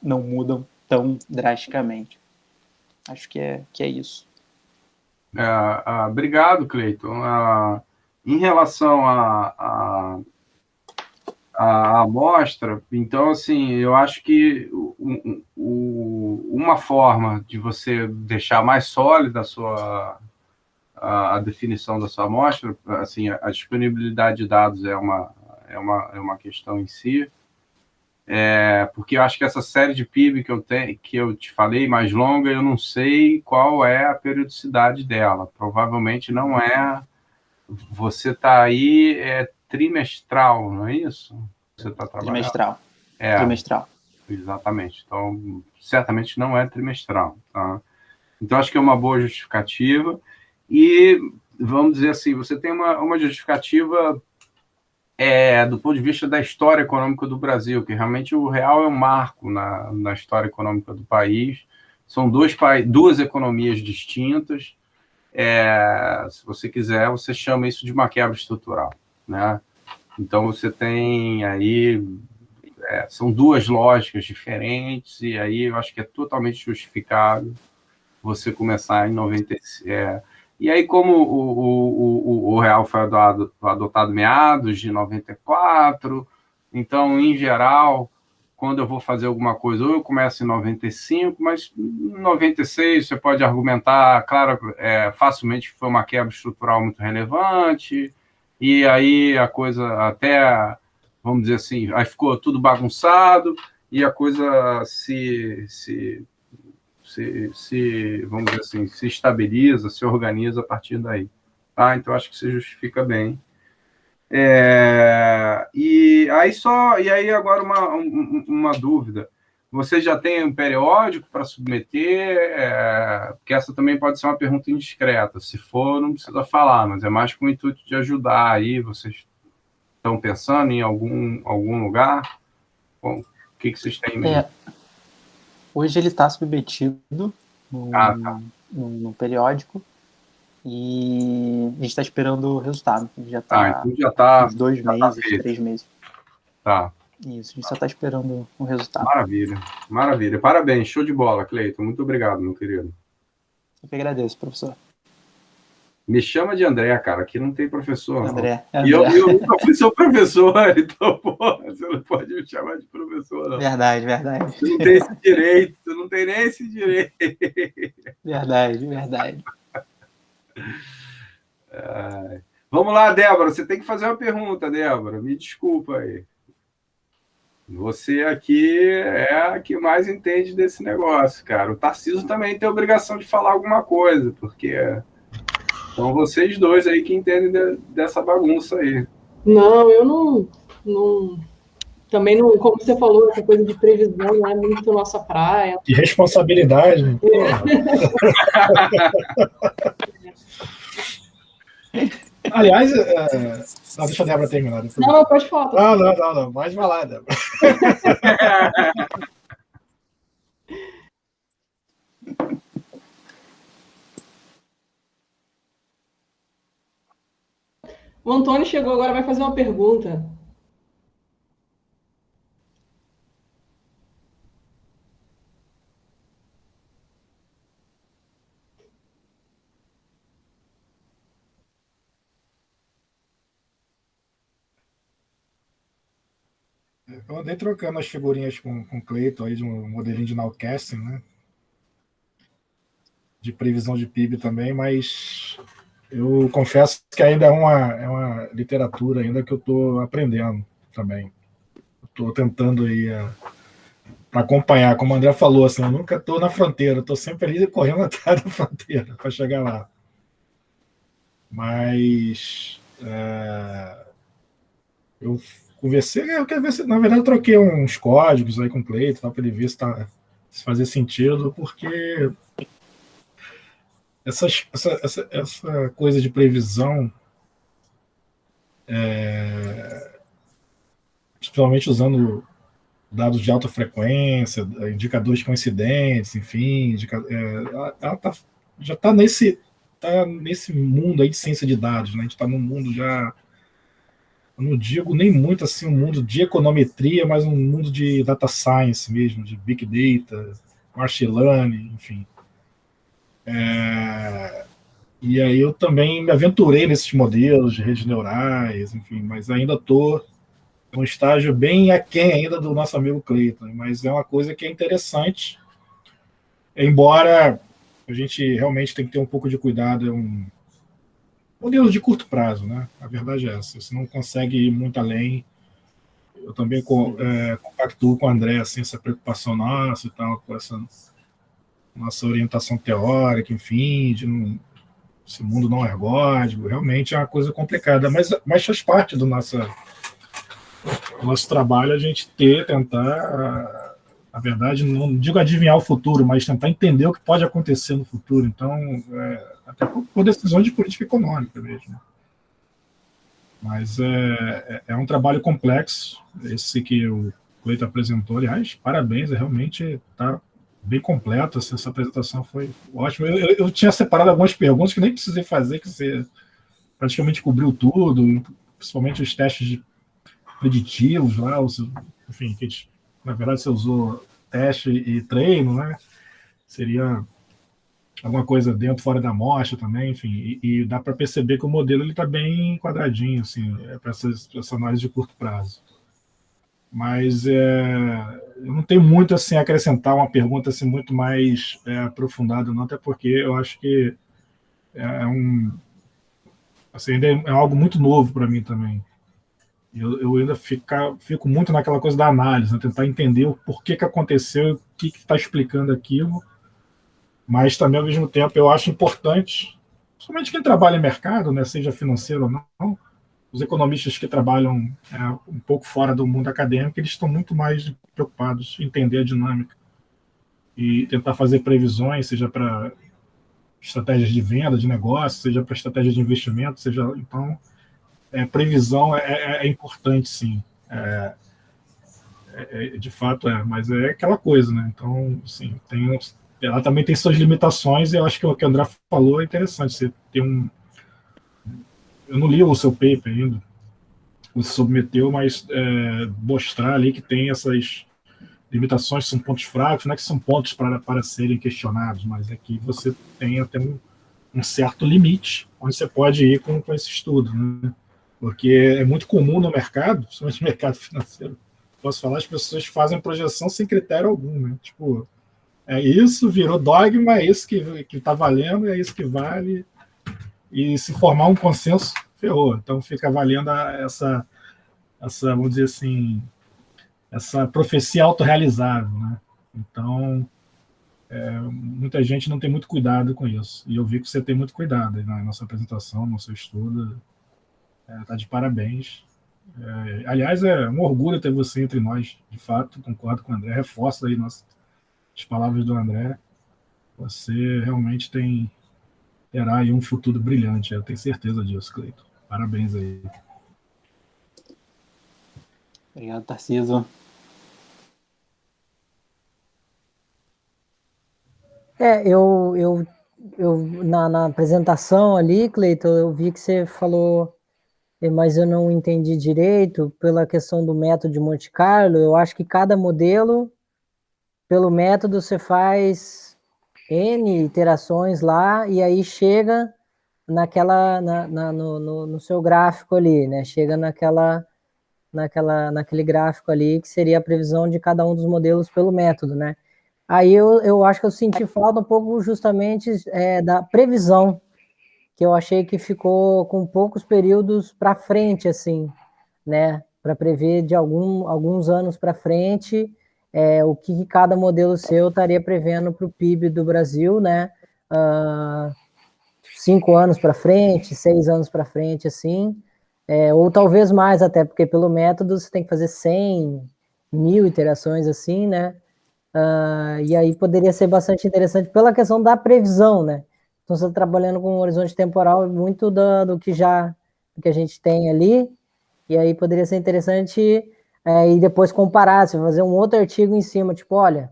não mudam tão drasticamente. Acho que é isso. Obrigado, Cleiton. Em relação à amostra, então, assim, eu acho que uma forma de você deixar mais sólida a definição da sua amostra, assim, a disponibilidade de dados é uma questão em si, porque eu acho que essa série de PIB que eu te falei, mais longa, eu não sei qual é a periodicidade dela. Provavelmente não é... Você está aí trimestral, não é isso? Você está trabalhando? Trimestral. Exatamente. Então, certamente não é trimestral. Tá? Então, acho que é uma boa justificativa. E, vamos dizer assim, você tem uma justificativa do ponto de vista da história econômica do Brasil, que realmente o real é um marco na história econômica do país. São duas economias distintas. Se você quiser, você chama isso de uma quebra estrutural. Né? Então, você tem aí... são duas lógicas diferentes, e aí eu acho que é totalmente justificável você começar em 96. E aí, como o real foi adotado meados de 94, então, em geral, quando eu vou fazer alguma coisa, ou eu começo em 95, mas em 96 você pode argumentar, claro, facilmente foi uma quebra estrutural muito relevante, e aí a coisa até, vamos dizer assim, aí ficou tudo bagunçado, e a coisa vamos dizer assim, se estabiliza, se organiza a partir daí. Tá? Então, acho que se justifica bem. E aí agora uma dúvida. Você já tem um periódico para submeter? Porque essa também pode ser uma pergunta indiscreta. Se for, não precisa falar, mas é mais com o intuito de ajudar aí. Vocês estão pensando em algum lugar? Bom, o que vocês têm em mente? Hoje ele está submetido no periódico e a gente está esperando o resultado. Ele já está uns 2 meses, 3 meses. Tá. Isso, a gente só está esperando o resultado. Maravilha. Parabéns, show de bola, Cleiton. Muito obrigado, meu querido. Eu que agradeço, professor. Me chama de André, cara. Aqui não tem professor, não. André. E eu nunca fui seu professor, então, porra, você não pode me chamar de professor, não. Verdade. Você não tem esse direito, você não tem nem esse direito. Verdade. Vamos lá, Débora, você tem que fazer uma pergunta, Débora. Me desculpa aí. Você aqui é a que mais entende desse negócio, cara. O Tarcísio também tem a obrigação de falar alguma coisa, porque são vocês dois aí que entendem dessa bagunça aí. Não, eu não. Também não, como você falou, essa coisa de previsão não é muito nossa praia. De responsabilidade. Aliás, deixa a Débora terminar. Depois. Não, pode falar. Não. Pode falar, Débora. O Antônio chegou agora, vai fazer uma pergunta. Eu andei trocando as figurinhas com o Cleiton aí de um modelinho de nowcasting, né? De previsão de PIB também, mas eu confesso que ainda é uma literatura ainda que eu estou aprendendo também. Estou tentando aí para acompanhar, como o André falou, assim, eu nunca estou na fronteira, estou sempre ali correndo atrás da fronteira para chegar lá. Mas eu conversei, eu quero ver se, na verdade, eu troquei uns códigos aí com o Cleiton para ele ver se fazia sentido, porque essa coisa de previsão, principalmente usando dados de alta frequência, indicadores coincidentes, enfim, ela já está nesse mundo aí de ciência de dados, né? A gente está num mundo já, eu não digo nem muito assim um mundo de econometria, mas um mundo de data science mesmo, de big data, machine learning, enfim. E aí eu também me aventurei nesses modelos de redes neurais, enfim, mas ainda estou num estágio bem aquém ainda do nosso amigo Cleiton, mas é uma coisa que é interessante, embora a gente realmente tem que ter um pouco de cuidado, é um modelo de curto prazo, né? A verdade é essa, você não consegue ir muito além. Eu também compactuo com o André, assim, essa preocupação nossa e tal, com essa nossa orientação teórica, enfim, esse mundo não ergódico, realmente é uma coisa complicada, mas faz parte do nosso trabalho a gente tentar, na verdade, não digo adivinhar o futuro, mas tentar entender o que pode acontecer no futuro. Então, até por decisões de política econômica mesmo. Mas é um trabalho complexo, esse que o Cleiton apresentou. Aliás, parabéns, realmente está bem completo, essa apresentação foi ótima. Eu tinha separado algumas perguntas que nem precisei fazer, que você praticamente cobriu tudo, principalmente os testes preditivos lá, enfim, na verdade você usou teste e treino, né? Seria alguma coisa dentro, fora da amostra também, enfim, e dá para perceber que o modelo está bem quadradinho, assim, para essa análise de curto prazo. Mas eu não tenho muito assim, a acrescentar uma pergunta assim, muito mais aprofundada, não, até porque eu acho que assim, ainda é algo muito novo para mim também. Eu ainda fico muito naquela coisa da análise, né? Tentar entender o porquê que aconteceu, o que está explicando aquilo, mas também, ao mesmo tempo, eu acho importante, principalmente quem trabalha em mercado, né, seja financeiro ou não, os economistas que trabalham um pouco fora do mundo acadêmico, eles estão muito mais preocupados em entender a dinâmica e tentar fazer previsões, seja para estratégias de venda, de negócio, seja para estratégia de investimento, seja... Então, previsão é importante, sim. De fato mas é aquela coisa, né? Então, assim, ela também tem suas limitações, e eu acho que o que o André falou é interessante. Você tem eu não li o seu paper ainda, você submeteu, mas mostrar ali que tem essas limitações, são pontos fracos, não é que são pontos para serem questionados, mas é que você tem até um certo limite onde você pode ir com esse estudo, né? Porque é muito comum no mercado, principalmente no mercado financeiro, posso falar, as pessoas fazem projeção sem critério algum, né? Tipo, é isso, virou dogma, é isso que está valendo, é isso que vale, e se formar um consenso, ferrou. Então fica valendo vamos dizer assim, essa profecia autorrealizável, né? Então, muita gente não tem muito cuidado com isso. E eu vi que você tem muito cuidado aí na sua apresentação, no seu estudo. Tá de parabéns. Aliás, é um orgulho ter você entre nós, de fato, concordo com o André, reforço aí as palavras do André. Você realmente terá aí um futuro brilhante, eu tenho certeza disso, Cleiton. Parabéns aí. Obrigado, Tarcísio. Na apresentação ali, Cleiton, eu vi que você falou, mas eu não entendi direito pela questão do método de Monte Carlo. Eu acho que cada modelo, pelo método, você faz N iterações lá e aí chega no seu gráfico ali, né? Chega naquele gráfico ali que seria a previsão de cada um dos modelos pelo método, né? Aí eu acho que eu senti falta um pouco justamente da previsão, que eu achei que ficou com poucos períodos para frente, assim, né? Para prever de alguns anos para frente o que cada modelo seu estaria prevendo para o PIB do Brasil, né? 5 anos para frente, 6 anos para frente, assim, ou talvez mais até, porque pelo método você tem que fazer 100, 1000 iterações, assim, né? E aí poderia ser bastante interessante pela questão da previsão, né? Então você está trabalhando com um horizonte temporal muito do que a gente tem ali, e aí poderia ser interessante e depois comparar, se fazer um outro artigo em cima, tipo, olha,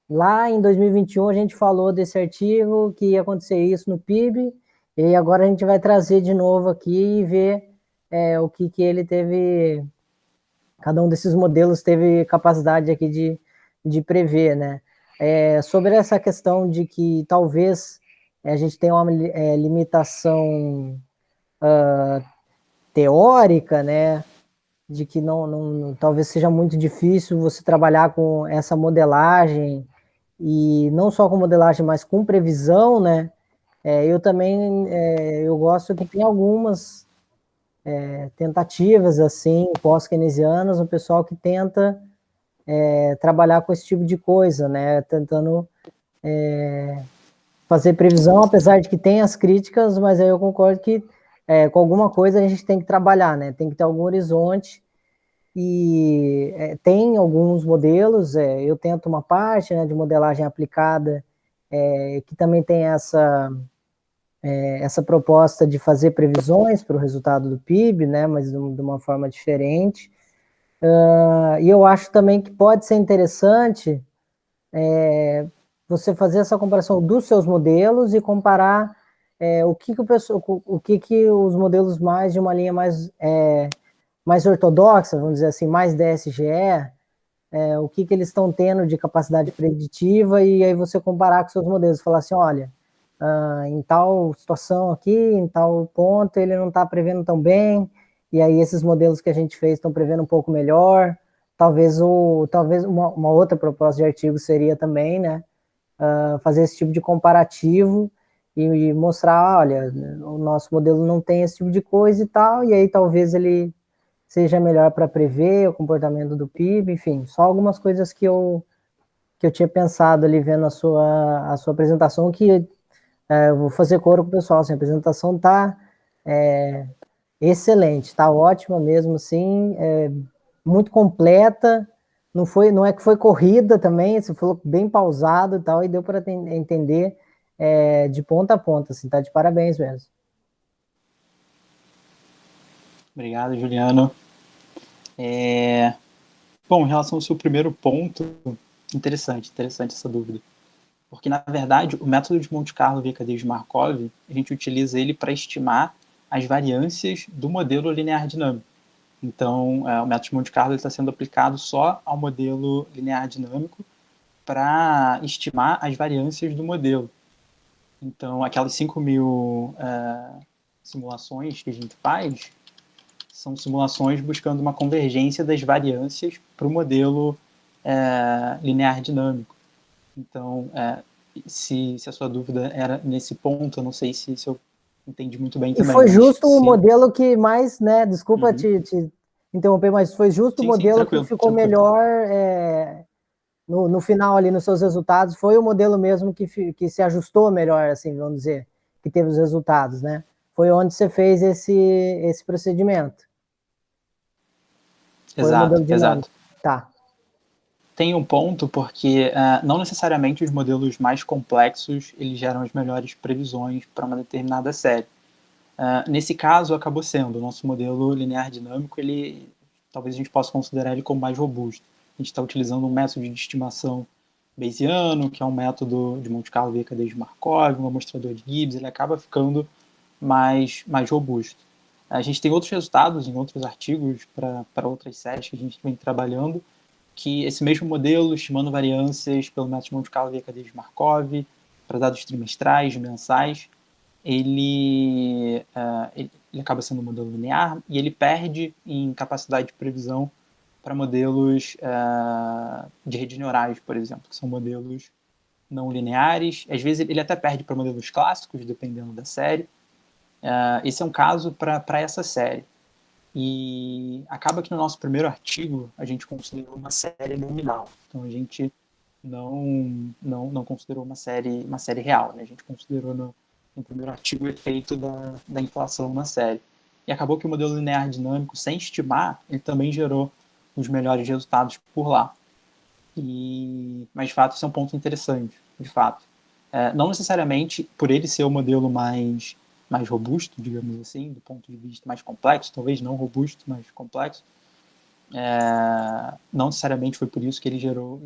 lá em 2021 a gente falou desse artigo que ia acontecer isso no PIB, e agora a gente vai trazer de novo aqui e ver o que ele teve, cada um desses modelos teve capacidade aqui de prever, né? Sobre essa questão de que talvez a gente tenha uma limitação teórica, né? De que talvez seja muito difícil você trabalhar com essa modelagem, e não só com modelagem, mas com previsão, né? Eu também eu gosto que tem algumas tentativas assim pós-keynesianas, o pessoal que tenta trabalhar com esse tipo de coisa, né? Tentando fazer previsão, apesar de que tem as críticas, mas aí eu concordo que com alguma coisa a gente tem que trabalhar, né? Tem que ter algum horizonte. E tem alguns modelos, eu tento uma parte, né, de modelagem aplicada, que também tem essa proposta de fazer previsões para o resultado do PIB, né, mas de uma forma diferente. E eu acho também que pode ser interessante você fazer essa comparação dos seus modelos e comparar o que os modelos mais de uma linha mais ortodoxa, vamos dizer assim, mais DSGE, o que eles estão tendo de capacidade preditiva, e aí você comparar com seus modelos, falar assim, olha, em tal situação aqui, em tal ponto, ele não está prevendo tão bem, e aí esses modelos que a gente fez estão prevendo um pouco melhor. Talvez uma outra proposta de artigo seria também, né, fazer esse tipo de comparativo e mostrar, olha, o nosso modelo não tem esse tipo de coisa e tal, e aí talvez ele seja melhor para prever o comportamento do PIB, enfim, só algumas coisas que eu tinha pensado ali vendo a sua apresentação, que eu vou fazer coro com o pessoal, assim, a apresentação está excelente, está ótima mesmo, assim, muito completa, não é que foi corrida também, você falou bem pausado e tal, e deu para entender de ponta a ponta, assim, tá de parabéns mesmo. Obrigado, Juliano. Bom, em relação ao seu primeiro ponto, interessante essa dúvida. Porque, na verdade, o método de Monte Carlo via cadeia de Markov, a gente utiliza ele para estimar as variâncias do modelo linear dinâmico. Então, o método de Monte Carlo está sendo aplicado só ao modelo linear dinâmico para estimar as variâncias do modelo. Então, aquelas 5.000 simulações que a gente faz são simulações buscando uma convergência das variâncias para o modelo linear dinâmico. Então, se a sua dúvida era nesse ponto, eu não sei se eu entendi muito bem também. E foi justo o modelo que mais, né? Desculpa te interromper, mas foi justo o modelo que ficou melhor no final ali nos seus resultados. Foi o modelo mesmo que se ajustou melhor, assim, vamos dizer, que teve os resultados, né? Foi onde você fez esse procedimento. Foi o modelo dinâmico. Tá. Tem um ponto porque não necessariamente os modelos mais complexos eles geram as melhores previsões para uma determinada série. Nesse caso, acabou sendo o nosso modelo linear dinâmico, talvez a gente possa considerar ele como mais robusto. A gente está utilizando um método de estimação Bayesiano, que é um método de Monte Carlo via cadeia de Markov, um amostrador de Gibbs, ele acaba ficando mais robusto. A gente tem outros resultados em outros artigos para outras séries que a gente vem trabalhando, que esse mesmo modelo, estimando variâncias pelo método de Monte Carlo via cadeia de Markov, para dados trimestrais, mensais, ele acaba sendo um modelo linear e ele perde em capacidade de previsão para modelos de redes neurais, por exemplo, que são modelos não lineares. Às vezes ele até perde para modelos clássicos, dependendo da série. Esse é um caso para essa série. E acaba que no nosso primeiro artigo a gente considerou uma série nominal. Então a gente não considerou uma série real, né? A gente considerou no primeiro artigo o efeito da inflação na série. E acabou que o modelo linear dinâmico, sem estimar, ele também gerou os melhores resultados por lá. Mas de fato isso é um ponto interessante, de fato. Não necessariamente por ele ser o modelo mais robusto, digamos assim, do ponto de vista mais complexo, talvez não robusto, mas complexo, não necessariamente foi por isso que ele gerou.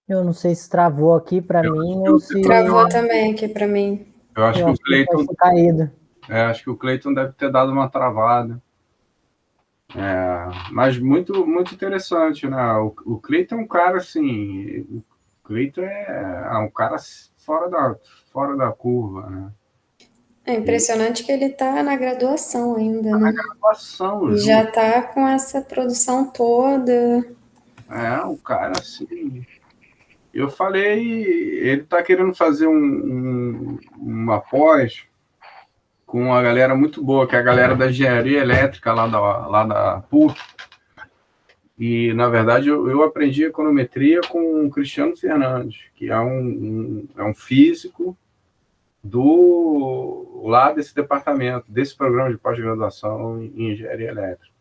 Eu não sei se travou aqui para mim ou se... Travou também aqui para mim. Eu acho que o Cleiton... caído. Acho que o Cleiton deve ter dado uma travada. Mas muito, muito interessante, né? O Cleiton é um cara, assim... O Cleiton é um cara fora da curva, né? É impressionante que ele está na graduação ainda, né? Na graduação, e já está com essa produção toda. O cara, assim... Eu falei, ele está querendo fazer uma pós com uma galera muito boa, que é a galera da engenharia elétrica lá da PUC. E, na verdade, eu aprendi econometria com o Cristiano Fernandes, que é um físico lá desse departamento, desse programa de pós-graduação em engenharia elétrica.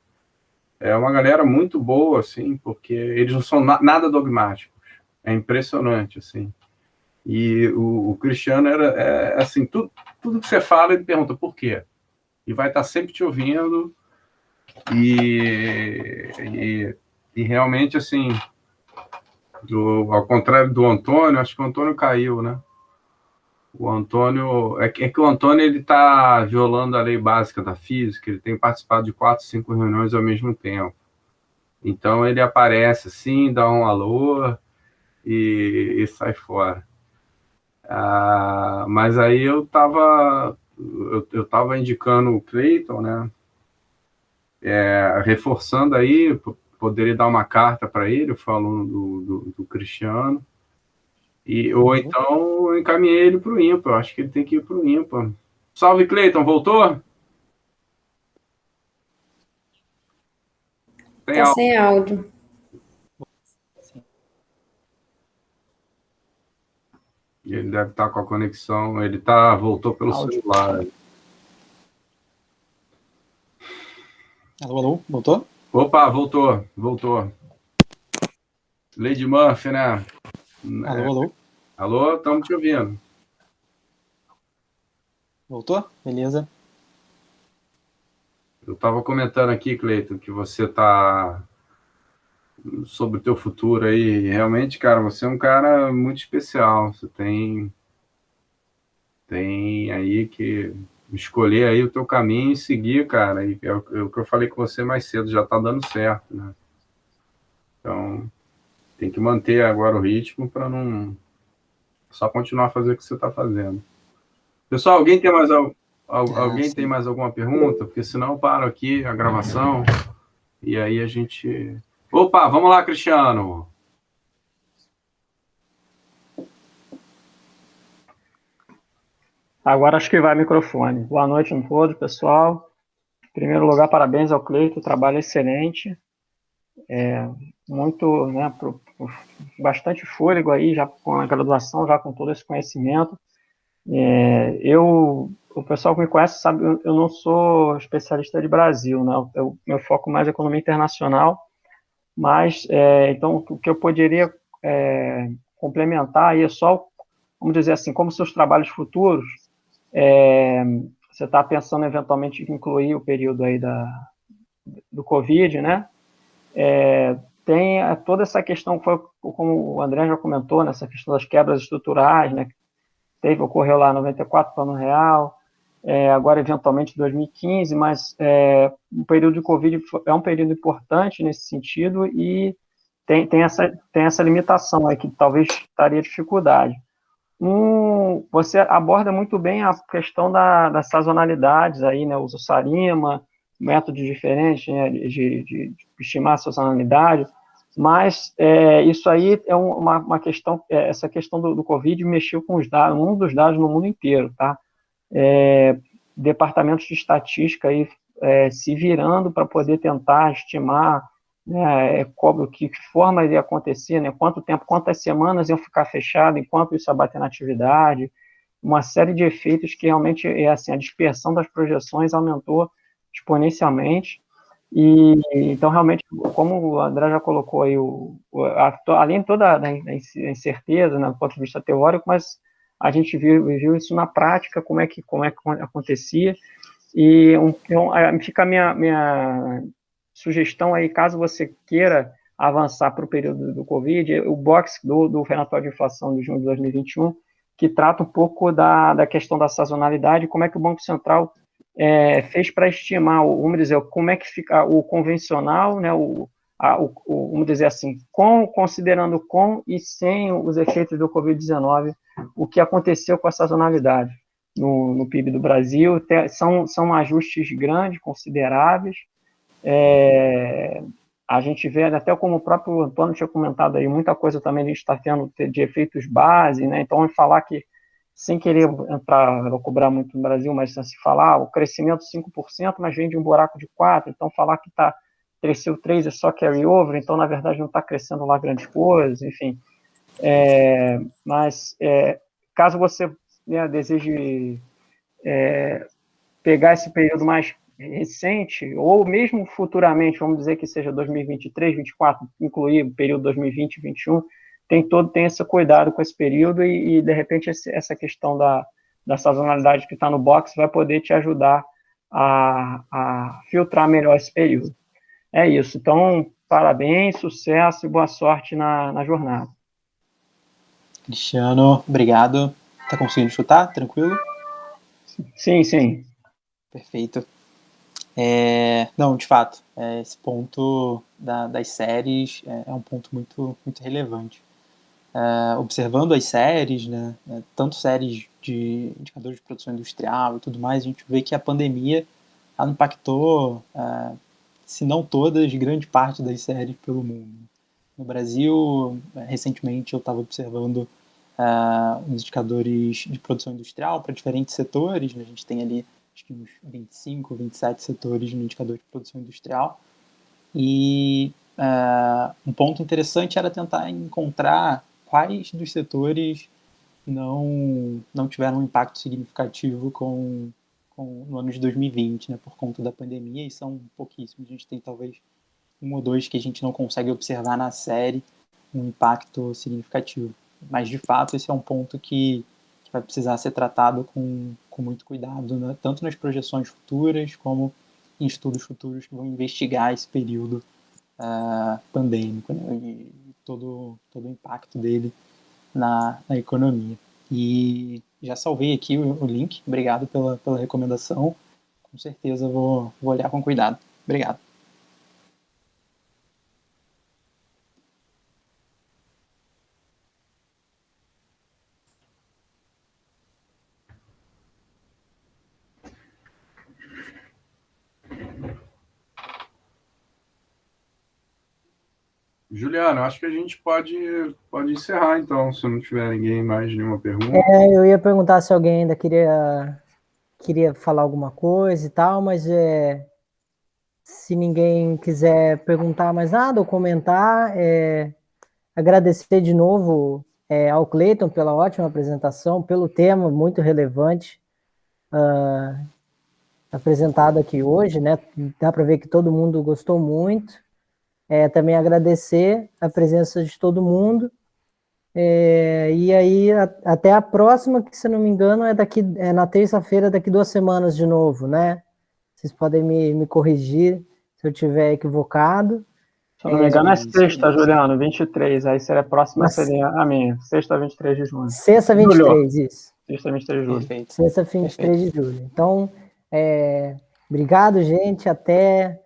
É uma galera muito boa, assim, porque eles não são nada dogmáticos. É impressionante, assim. E o Cristiano assim, tudo que você fala, ele pergunta por quê. E vai estar sempre te ouvindo. E realmente, assim, ao contrário do Antônio, acho que o Antônio caiu, né? O Antônio... É que o Antônio, ele está violando a lei básica da física, ele tem participado de 4, 5 reuniões ao mesmo tempo. Então, ele aparece assim, dá um alô e sai fora. Mas aí eu estava indicando o Cleiton, né? Reforçando aí, poderia dar uma carta para ele, eu fui aluno do Cristiano, ou então eu encaminhei ele para o IMPA, eu acho que ele tem que ir para o IMPA. Salve, Cleiton, voltou? Tá sem áudio. Ele deve estar com a conexão, voltou pelo celular. Alô, voltou? Opa, voltou. Lady Murphy, né? Alô, estamos te ouvindo. Voltou? Beleza. Eu estava comentando aqui, Cleiton, que você está sobre o teu futuro aí. Realmente, cara, você é um cara muito especial. Você tem aí que escolher aí o teu caminho e seguir, cara. E é o que eu falei com você mais cedo, já tá dando certo, né? Então, tem que manter agora o ritmo para não só continuar a fazer o que você está fazendo. Pessoal, alguém tem Sim. mais alguma pergunta? Porque senão eu paro aqui a gravação e aí a gente... Opa, vamos lá, Cristiano. Agora acho que vai microfone. Boa noite a todos, pessoal. Em primeiro lugar, parabéns ao Cleito, trabalho excelente. Muito, né, bastante fôlego aí, já com a graduação, já com todo esse conhecimento. O pessoal que me conhece sabe, eu não sou especialista de Brasil, né? Meu foco mais é economia internacional, mas, então, o que eu poderia complementar aí é só, vamos dizer assim, como seus trabalhos futuros, você está pensando eventualmente em incluir o período aí do Covid, né? Tem toda essa questão, como o André já comentou, nessa questão das quebras estruturais, né? Ocorreu lá em 94, Plano Real, agora eventualmente 2015, mas o período de Covid é um período importante nesse sentido e tem essa limitação aí que talvez estaria dificuldade. Você aborda muito bem a questão das sazonalidades aí, né? Usa o Sarima, métodos diferentes, né, de estimar a sazonalidade, mas isso aí é uma questão, essa questão do Covid mexeu com os dados, um dos dados no mundo inteiro, tá? Departamentos de estatística aí se virando para poder tentar estimar, né, que forma ia acontecer, né, quanto tempo, quantas semanas iam ficar fechadas, enquanto isso ia bater na atividade, uma série de efeitos que realmente assim, a dispersão das projeções aumentou exponencialmente, e então realmente, como o André já colocou aí, além de toda a incerteza, né, do ponto de vista teórico, mas a gente viu isso na prática, como é que acontecia, e então, fica a minha sugestão aí, caso você queira avançar para o período do Covid, o box do relatório de inflação de junho de 2021, que trata um pouco da questão da sazonalidade, como é que o Banco Central fez para estimar, vamos dizer, como é que fica o convencional, né, vamos dizer assim, considerando com e sem os efeitos do Covid-19, o que aconteceu com a sazonalidade no PIB do Brasil. São ajustes grandes, consideráveis. A gente vê, até como o próprio Antônio tinha comentado aí, muita coisa também a gente está tendo de efeitos base, né? Então, falar que, sem querer entrar, vou cobrar muito no Brasil, mas se falar o crescimento 5%, mas vem de um buraco de 4%, então falar que cresceu 3% é só carry over, então, na verdade, não está crescendo lá grandes coisas, enfim. Mas, caso você, né, deseje pegar esse período mais recente, ou mesmo futuramente, vamos dizer que seja 2023, 2024, incluir o período 2020 e 2021, tem esse cuidado com esse período e de repente, essa questão da sazonalidade que está no box vai poder te ajudar a filtrar melhor esse período. É isso. Então, parabéns, sucesso e boa sorte na jornada. Cristiano, obrigado. Tá conseguindo chutar? Tranquilo? Sim. Perfeito. Não, de fato, esse ponto das séries é um ponto muito, muito relevante. Observando as séries, né, tanto séries de indicadores de produção industrial e tudo mais, a gente vê que a pandemia ela impactou, se não todas, grande parte das séries pelo mundo. No Brasil, recentemente eu estava observando os indicadores de produção industrial para diferentes setores, né? A gente tem ali acho que uns 25, 27 setores no indicador de produção industrial, e um ponto interessante era tentar encontrar quais dos setores não tiveram um impacto significativo no ano de 2020, né, por conta da pandemia, e são pouquíssimos. A gente tem talvez um ou dois que a gente não consegue observar na série um impacto significativo. Mas, de fato, esse é um ponto que vai precisar ser tratado com muito cuidado, né? Tanto nas projeções futuras, como em estudos futuros que vão investigar esse período pandêmico, né? E todo o impacto dele na economia. E já salvei aqui o link. Obrigado pela recomendação. Com certeza vou olhar com cuidado. Obrigado. Juliano, acho que a gente pode encerrar, então, se não tiver ninguém mais nenhuma pergunta. Eu ia perguntar se alguém ainda queria falar alguma coisa e tal, mas se ninguém quiser perguntar mais nada ou comentar, agradecer de novo ao Cleiton pela ótima apresentação, pelo tema muito relevante apresentado aqui hoje, né? Dá para ver que todo mundo gostou muito. Também agradecer a presença de todo mundo. E aí, até a próxima, que se não me engano, é na terça-feira, daqui 2 semanas de novo, né? Vocês podem me corrigir se eu estiver equivocado. Se eu não me engano, é sexta, isso. Juliano, 23. Aí seria a próxima, seria a minha. Sexta, 23 de junho. Sexta, 23, isso. Sexta, 23 de julho. Perfeito. Sexta, 23 de julho. Então, obrigado, gente. Até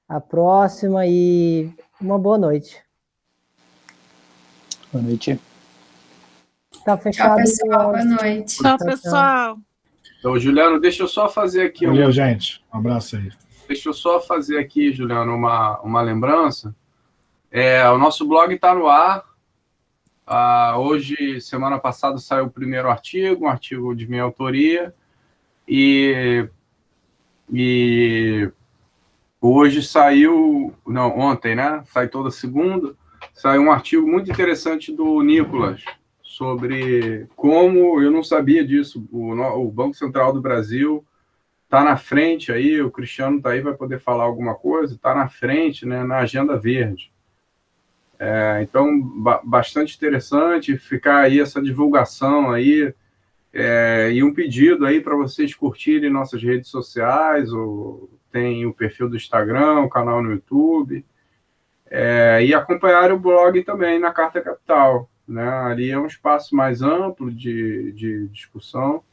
a próxima e uma boa noite. Boa noite. Tá Tchau, fechado. pessoal. Boa noite. Tchau, pessoal. Então, Juliano, deixa eu só fazer aqui Valeu, gente. Um abraço aí. Deixa eu só fazer aqui, Juliano, uma lembrança. O nosso blog está no ar. Hoje, semana passada, saiu o primeiro artigo, um artigo de minha autoria. E hoje saiu... Não, ontem, né? Sai toda segunda. Saiu um artigo muito interessante do Nicolas sobre como, eu não sabia disso, o Banco Central do Brasil está na frente aí, o Cristiano está aí, vai poder falar alguma coisa, está na frente, né, na agenda verde. Então, bastante interessante ficar aí essa divulgação aí, e um pedido aí para vocês curtirem nossas redes sociais, tem o perfil do Instagram, o canal no YouTube, e acompanhar o blog também na Carta Capital, né? Ali é um espaço mais amplo de discussão.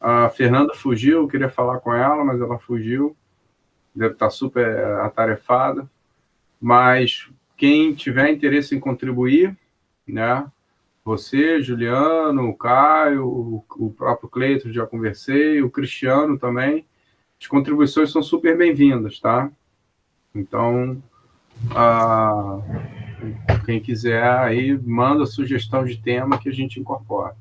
A Fernanda fugiu, eu queria falar com ela, mas ela fugiu, deve estar super atarefada, mas quem tiver interesse em contribuir, né? Você, Juliano, o Caio, o próprio Cleiton, já conversei, o Cristiano também, as contribuições são super bem-vindas, tá? Então, quem quiser aí, manda sugestão de tema que a gente incorpora.